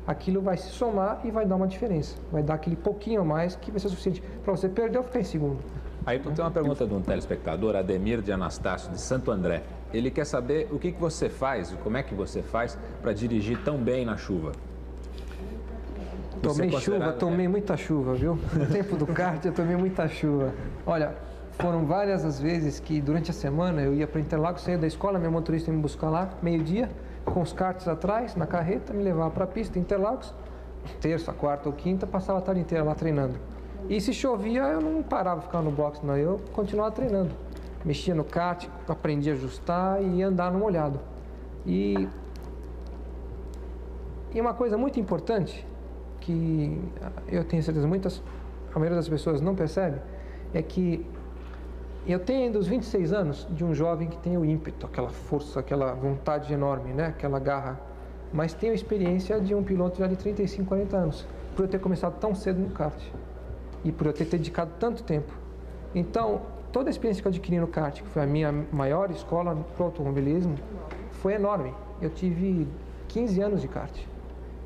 Aquilo vai se somar e vai dar uma diferença. Vai dar aquele pouquinho a mais que vai ser suficiente para você perder ou ficar em segundo. Aí tem uma pergunta de um telespectador, Ademir de Anastácio, de Santo André. Ele quer saber o que você faz, como é que você faz para dirigir tão bem na chuva. Tomei muita chuva, viu? No tempo do kart eu tomei muita chuva. Olha, foram várias as vezes que durante a semana eu ia para Interlagos, saía da escola, minha motorista ia me buscar lá, meio-dia, com os karts atrás, na carreta, me levava para a pista, Interlagos, terça, quarta ou quinta, passava a tarde inteira lá treinando. E se chovia, eu não parava de ficar no box, não, eu continuava treinando. Mexia no kart, aprendia a ajustar e ia andar no molhado. E uma coisa muito importante, que eu tenho certeza a maioria das pessoas não percebe, é que eu tenho ainda os 26 anos de um jovem que tem o ímpeto, aquela força, aquela vontade enorme, né? Aquela garra. Mas tenho a experiência de um piloto já de 35, 40 anos, por eu ter começado tão cedo no kart e por eu ter dedicado tanto tempo. Então, toda a experiência que eu adquiri no kart, que foi a minha maior escola para o automobilismo, foi enorme. Eu tive 15 anos de kart.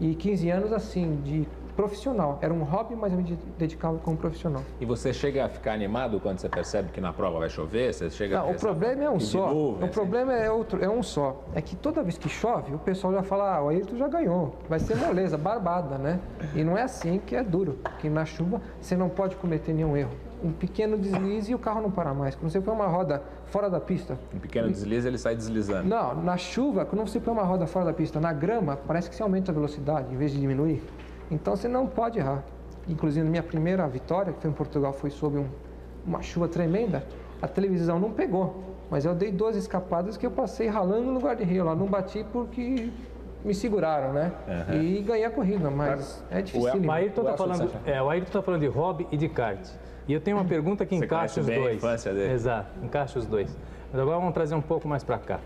E 15 anos, assim, de profissional. Era um hobby, mas eu me dedicava como profissional. E você chega a ficar animado quando você percebe que na prova vai chover? Você chega Não, o problema é um só. Nuvem, o problema é um só. É que toda vez que chove, o pessoal já fala, o Ayrton já ganhou. Vai ser moleza, barbada, né? E não é assim que é duro. Que na chuva você não pode cometer nenhum erro. Um pequeno deslize e o carro não para mais. Quando você põe uma roda fora da pista... Um pequeno deslize, ele sai deslizando. Não, na chuva, quando você põe uma roda fora da pista, na grama, parece que você aumenta a velocidade em vez de diminuir. Então você não pode errar. Inclusive, na minha primeira vitória, que foi em Portugal, foi sob uma chuva tremenda, a televisão não pegou. Mas eu dei 2 escapadas que eu passei ralando no guarda-reio lá. Não bati porque me seguraram, né? Uhum. E ganhei a corrida, mas é difícil. O Ayrton está falando de hobby e de kart. E eu tenho uma pergunta que encaixa os dois. A infância dele. Exato, encaixa os dois. Mas agora vamos trazer um pouco mais para cá.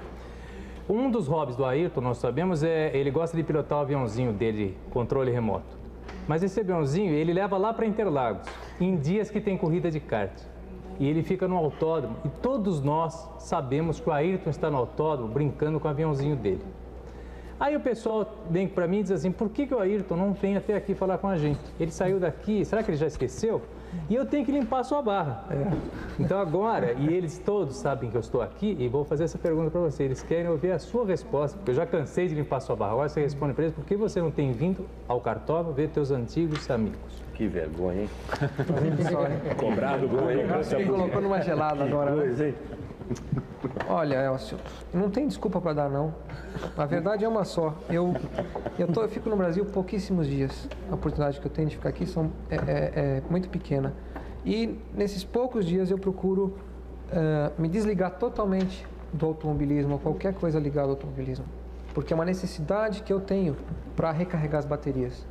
Um dos hobbies do Ayrton, nós sabemos, ele gosta de pilotar o aviãozinho dele, controle remoto. Mas esse aviãozinho, ele leva lá para Interlagos, em dias que tem corrida de kart. E ele fica no autódromo. E todos nós sabemos que o Ayrton está no autódromo brincando com o aviãozinho dele. Aí o pessoal vem para mim e diz assim, por que o Ayrton não vem até aqui falar com a gente? Ele saiu daqui, será que ele já esqueceu? E eu tenho que limpar a sua barra. Então agora, e eles todos sabem que eu estou aqui, e vou fazer essa pergunta para você, eles querem ouvir a sua resposta, porque eu já cansei de limpar a sua barra. Agora você responde para eles, por que você não tem vindo ao cartódromo ver teus antigos amigos? Que vergonha, hein? Cobrado, Você me colocou numa gelada agora, né? Olha, Elcio, não tem desculpa para dar, não. A verdade é uma só. Eu fico no Brasil pouquíssimos dias. A oportunidade que eu tenho de ficar aqui é muito pequena. E nesses poucos dias eu procuro me desligar totalmente do automobilismo, ou qualquer coisa ligada ao automobilismo. Porque é uma necessidade que eu tenho para recarregar as baterias.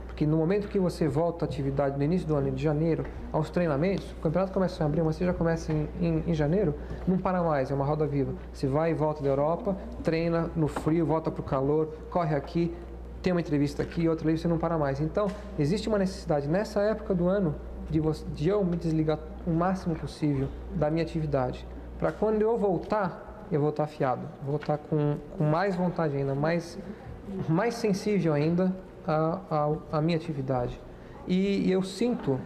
Porque no momento que você volta à atividade no início do ano, de janeiro, aos treinamentos, o campeonato começa em abril, mas você já começa em janeiro, não para mais, é uma roda viva. Você vai e volta da Europa, treina no frio, volta para o calor, corre aqui, tem uma entrevista aqui, outra ali, você não para mais. Então, existe uma necessidade nessa época do ano de eu me desligar o máximo possível da minha atividade. Para quando eu voltar afiado, voltar com mais vontade ainda, mais sensível ainda a minha atividade. E eu sinto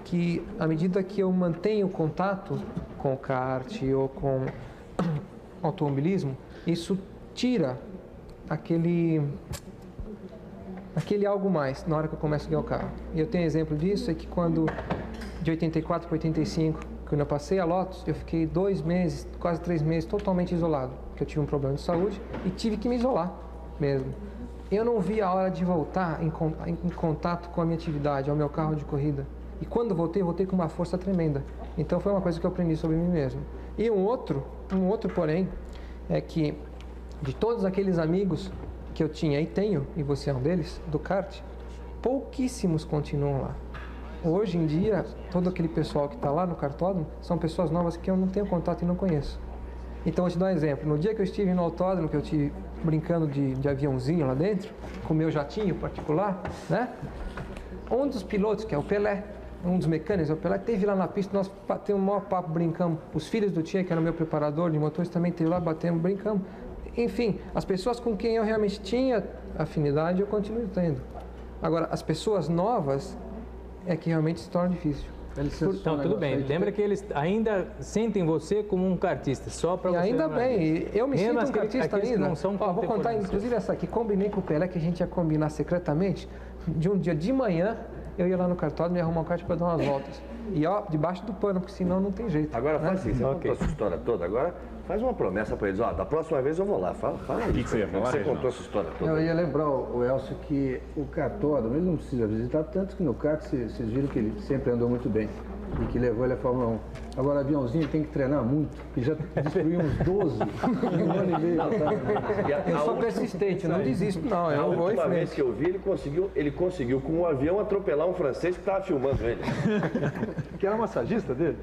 que, à medida que eu mantenho contato com o kart ou com o automobilismo, isso tira aquele algo mais na hora que eu começo a guiar o carro. E eu tenho exemplo disso, é que quando, de 84 para 85, quando eu passei a Lotus, eu fiquei 2 meses, quase 3 meses, totalmente isolado, porque eu tive um problema de saúde e tive que me isolar mesmo. Eu não vi a hora de voltar em contato com a minha atividade, ao meu carro de corrida. E quando voltei com uma força tremenda. Então foi uma coisa que eu aprendi sobre mim mesmo. E um outro porém, é que de todos aqueles amigos que eu tinha e tenho, e você é um deles, do kart, pouquíssimos continuam lá. Hoje em dia, todo aquele pessoal que está lá no cartódromo são pessoas novas que eu não tenho contato e não conheço. Então, vou te dar um exemplo. No dia que eu estive no autódromo, que eu estive brincando de aviãozinho lá dentro, com o meu jatinho particular, né? Um dos pilotos, que é o Pelé, um dos mecânicos, o Pelé, esteve lá na pista, nós batemos um maior papo, brincamos. Os filhos do Tchê, que era o meu preparador de motores, também esteve lá, batemos, brincamos. Enfim, as pessoas com quem eu realmente tinha afinidade, eu continuo tendo. Agora, as pessoas novas é que realmente se torna difícil. Então, tudo bem. Lembra que eles ainda sentem você como um kartista, só para você... E ainda bem, eu me sinto um kartista ainda. Não são vou contar, inclusive, essa aqui. Combinei com o Pelé, que a gente ia combinar secretamente. De um dia de manhã, eu ia lá no cartódromo e arrumar um kart para dar umas voltas. E ó, debaixo do pano, porque senão não tem jeito. Agora faz assim, você contou essa história toda, agora faz uma promessa para eles. Ó, da próxima vez eu vou lá, fala aí. O que você ia falar? Você contou essa história toda. Eu ia lembrar, o Elcio, que o cartódromo, ele não precisa visitar, tanto que no kart vocês viram que ele sempre andou muito bem e que levou ele à Fórmula 1. Agora, aviãozinho tem que treinar muito, porque já destruiu uns 12 em um ano e meio. Eu sou persistente, eu não desisto, não. A última vez que eu vi, ele conseguiu com um avião atropelar um francês que estava filmando ele. Que era massagista dele.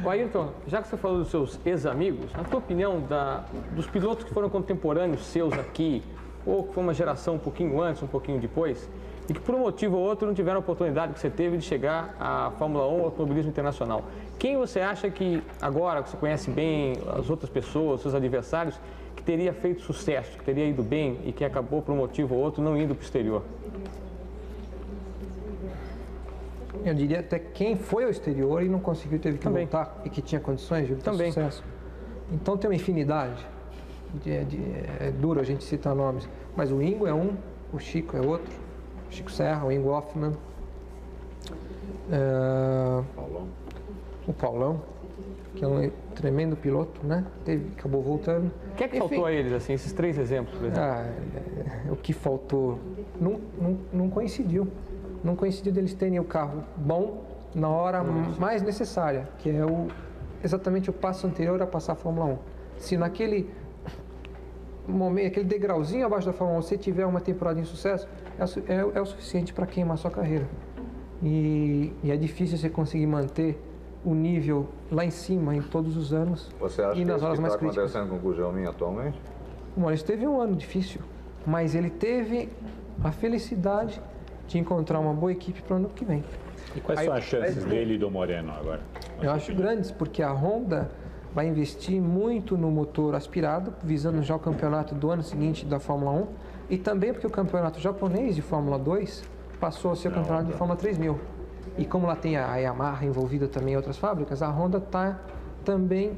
Ayrton, já que você falou dos seus ex-amigos, na tua opinião, dos pilotos que foram contemporâneos seus aqui, ou que foi uma geração um pouquinho antes, um pouquinho depois, e que por um motivo ou outro não tiveram a oportunidade que você teve de chegar à Fórmula 1 ou automobilismo internacional. Quem você acha que, agora que você conhece bem as outras pessoas, seus adversários, que teria feito sucesso, que teria ido bem e que acabou por um motivo ou outro não indo para o exterior? eu diria até quem foi ao exterior e não conseguiu, teve que voltar e que tinha condições de ter sucesso. Então tem uma infinidade. É duro a gente citar nomes, mas o Ingo é um, o Chico é outro, o Chico Serra, o Ingo Hoffmann, o Paulão, que é um tremendo piloto, né? Acabou voltando. O que é que faltou a eles, assim, esses 3 exemplos, por exemplo? O que faltou não coincidiu. Não coincidiu deles terem o carro bom na hora mais necessária, que é exatamente o passo anterior a passar a Fórmula 1. Se naquele momento, aquele degrauzinho abaixo da Fórmula 1, você tiver uma temporada de sucesso, é o suficiente para queimar a sua carreira. E é difícil você conseguir manter o nível lá em cima em todos os anos. Você acha e nas horas mais críticas. Acontecendo com o Gugelmin atualmente? O Maurício teve um ano difícil, mas ele teve a felicidade de encontrar uma boa equipe para o ano que vem. E quais são as chances dele e do Moreno agora? Eu acho grandes, porque a Honda vai investir muito no motor aspirado, visando já o campeonato do ano seguinte da Fórmula 1, e também porque o campeonato japonês de Fórmula 2 passou a ser o campeonato de Fórmula 3000. E como lá tem a Yamaha envolvida também em outras fábricas, a Honda está também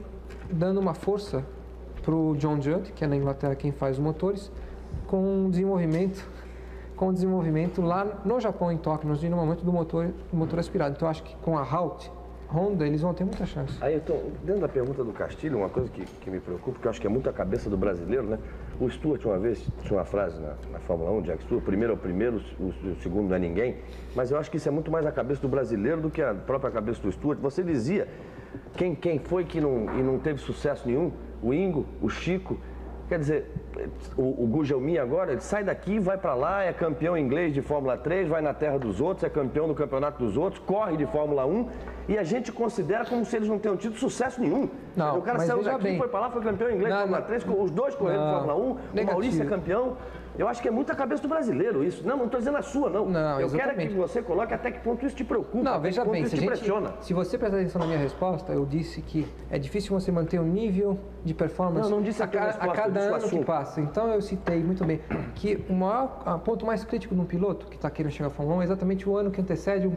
dando uma força para o John Judd, que é na Inglaterra quem faz os motores, com desenvolvimento lá no Japão, em Tóquio, no desenvolvimento do motor aspirado. Então, eu acho que com a Honda, eles vão ter muita chance. Aí, então, dentro da pergunta do Castilho, uma coisa que me preocupa, que eu acho que é muito a cabeça do brasileiro, né? O Stewart, uma vez, tinha uma frase na Fórmula 1, Jack Stewart, o primeiro é o primeiro, o segundo não é ninguém, mas eu acho que isso é muito mais a cabeça do brasileiro do que a própria cabeça do Stewart. Você dizia, quem foi que não teve sucesso nenhum? O Ingo, o Chico. Quer dizer, o Gugelmin agora, ele sai daqui, vai para lá, é campeão inglês de Fórmula 3, vai na terra dos outros, é campeão do campeonato dos outros, corre de Fórmula 1 e a gente considera como se eles não tenham tido sucesso nenhum. Não, o cara saiu daqui, foi para lá, foi campeão inglês de Fórmula 3, os dois correram de Fórmula 1, o Maurício é campeão. Eu acho que é muito a cabeça do brasileiro isso. Não estou dizendo a sua, não. Eu quero que você coloque até que ponto isso te preocupa, não, veja bem, isso te pressiona. Se você prestar atenção na minha resposta, eu disse que é difícil você manter o nível de performance não disse a cada ano que passa. Então eu citei muito bem que o ponto mais crítico de um piloto que está querendo chegar à Fórmula 1 é exatamente o ano que antecede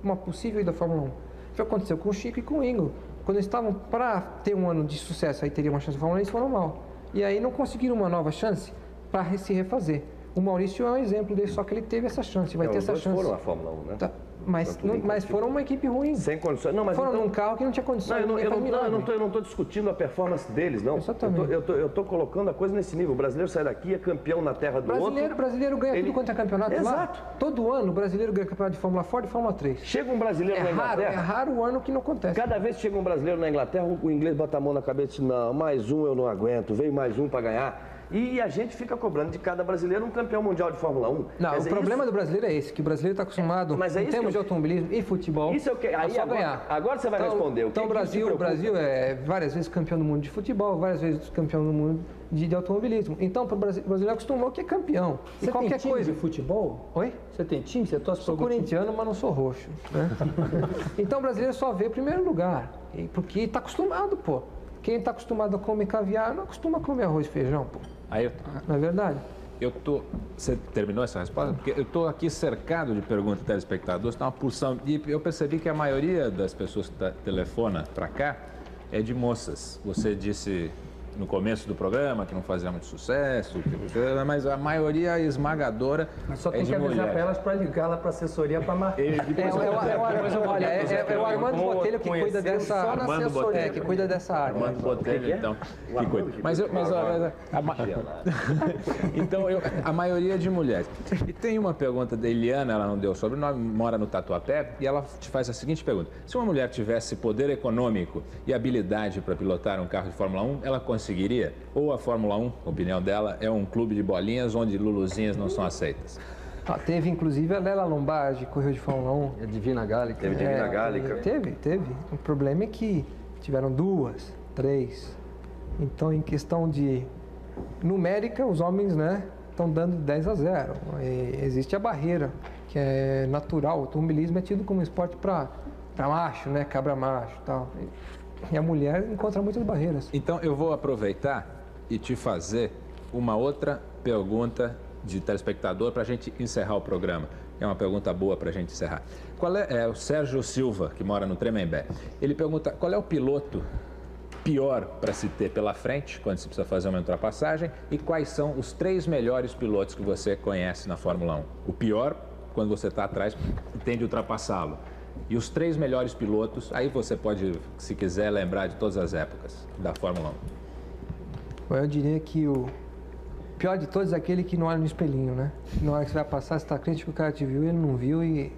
uma possível ida à Fórmula 1. Isso aconteceu com o Chico e com o Ingo. Quando eles estavam para ter um ano de sucesso, aí teria uma chance de Fórmula 1, eles foram mal. E aí não conseguiram uma nova chance para se refazer. O Maurício é um exemplo desse, só que ele teve essa chance, vai ter essa chance. Foram à Fórmula 1, né? Tá. Mas foram uma equipe ruim. Sem condições. Não, mas foram num carro que não tinha condições. Eu não estou discutindo a performance deles, não. Exatamente. Eu estou colocando a coisa nesse nível. O brasileiro sai daqui, é campeão na terra do outro. O brasileiro ganha tudo quanto é campeonato. Exato. Lá. Todo ano o brasileiro ganha campeonato de Fórmula Ford e Fórmula 3. Chega um brasileiro na Inglaterra. É raro o ano que não acontece. Cada vez que chega um brasileiro na Inglaterra, o inglês bota a mão na cabeça e diz, não, mais um eu não aguento, veio mais um para ganhar. E a gente fica cobrando de cada brasileiro um campeão mundial de Fórmula 1. Não, o problema do brasileiro é esse, que o brasileiro está acostumado, em termos de automobilismo e futebol, isso é o que aí só ganhar. Agora você vai responder. Então o Brasil é várias vezes campeão do mundo de futebol, várias vezes campeão do mundo de automobilismo. Então, para o brasileiro acostumou que é campeão. Você tem time de futebol? Oi? Você tem time? Você torce para o corintiano, mas não sou roxo. Né? Então o brasileiro só vê primeiro lugar, porque está acostumado, pô. Quem está acostumado a comer caviar não acostuma a comer arroz e feijão, pô. Não é verdade? Você terminou essa resposta? Porque eu estou aqui cercado de perguntas de telespectadores, está uma porção. E eu percebi que a maioria das pessoas que telefona para cá é de moças. Você disse no começo do programa que não fazia muito sucesso, mas a maioria esmagadora mas só é tem de que avisar para elas para ligar lá para a assessoria para marcar. É o Armando Botelho que cuida dessa área. Que cuida dessa área. Armando Botelho, então, que cuida. Então, a maioria é de mulheres. E tem uma pergunta da Eliana, ela não deu sobrenome, mora no Tatuapé, e ela te faz a seguinte pergunta. Se uma mulher tivesse poder econômico e habilidade para pilotar um carro de Fórmula 1, ela conseguiria? Ou a Fórmula 1, a opinião dela, é um clube de bolinhas onde luluzinhas não são aceitas? Teve, inclusive, a Lela Lombardi, correu de Fórmula 1. A Divina Gálica. Teve Divina Gálica. Teve. O problema é que tiveram 2, 3. Então, em questão de numérica, os homens, né, estão dando 10-0. Existe a barreira, que é natural. O automobilismo é tido como um esporte para macho, né, cabra macho e tal. E a mulher encontra muitas barreiras. Então, eu vou aproveitar e te fazer uma outra pergunta de telespectador para a gente encerrar o programa. É uma pergunta boa para a gente encerrar. Qual é o Sérgio Silva, que mora no Tremembé. Ele pergunta qual é o piloto pior para se ter pela frente, quando se precisa fazer uma ultrapassagem, e quais são os 3 melhores pilotos que você conhece na Fórmula 1. O pior, quando você está atrás e tem de ultrapassá-lo. E os 3 melhores pilotos, aí você pode, se quiser, lembrar de todas as épocas da Fórmula 1. Bom, eu diria que o pior de todos é aquele que não olha no espelhinho, né? Na hora que você vai passar, você está crente que o cara te viu e ele não viu e...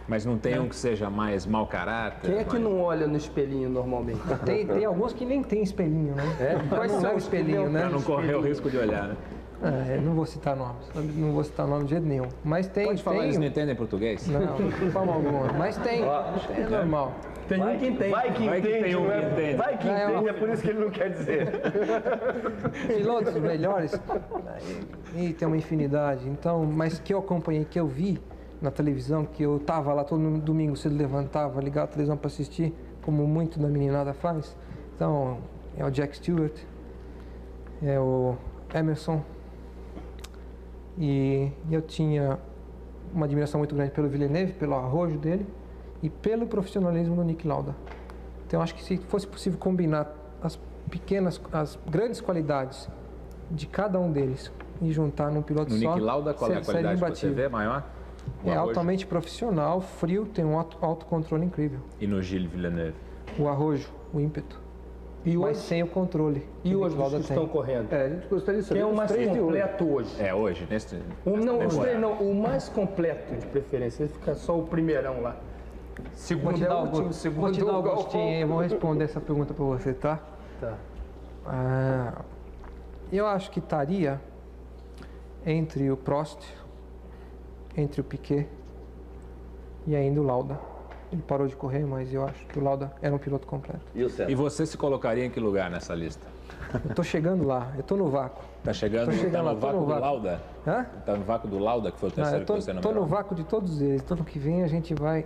Mas não tem um que seja mais mau caráter? Quem é que não olha no espelhinho normalmente? Tem alguns que nem tem espelhinho, né? Quais são os espelhinho, né? Para não correr o risco de olhar, né? Não vou citar nomes, não vou citar nome de jeito nenhum. Mas tem... Pode falar, eles não entendem português? Não, de forma alguma. Mas tem, é normal. Tem um que entende. Vai que entende, não é? Vai que entende, é por isso que ele não quer dizer. Pilotos melhores, e tem uma infinidade. Então, mas que eu acompanhei, que eu vi na televisão, que eu tava lá todo domingo, cedo levantava, ligava a televisão para assistir, como muito da meninada faz. Então, é o Jack Stewart, é o Emerson, e eu tinha uma admiração muito grande pelo Villeneuve, pelo arrojo dele e pelo profissionalismo do Niki Lauda. Então, acho que se fosse possível combinar as grandes qualidades de cada um deles e juntar num piloto só... No Niki Lauda, qual é a qualidade que você vê maior? É altamente profissional, frio, tem um autocontrole incrível. E no Gilles Villeneuve? O arrojo, o ímpeto. Mas sem o controle. E hoje os que estão correndo? A gente gostaria de saber. Quem é o mais completo hoje? Hoje, nesse... o mais completo, de preferência. Ele fica só o primeirão lá. Segundo é o último, segundo vou te dar o gostinho, eu vou responder essa pergunta para você, tá? Tá. Eu acho que estaria entre o Prost, entre o Piquet e ainda o Lauda. Ele parou de correr, mas eu acho que o Lauda era um piloto completo. E você se colocaria em que lugar nessa lista? Eu tô chegando lá, eu tô no vácuo. Tá chegando no vácuo do Lauda? Hã? Tá no vácuo do Lauda, que foi o terceiro que você nomeou? Tô no vácuo de todos eles. Então, ano que vem a gente vai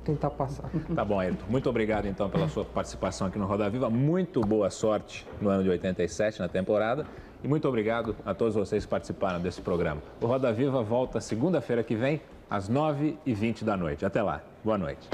tentar passar. Tá bom, Ayrton. Muito obrigado, então, pela sua participação aqui no Roda Viva. Muito boa sorte no ano de 87, na temporada. E muito obrigado a todos vocês que participaram desse programa. O Roda Viva volta segunda-feira que vem, às 9h20 da noite. Até lá. Boa noite.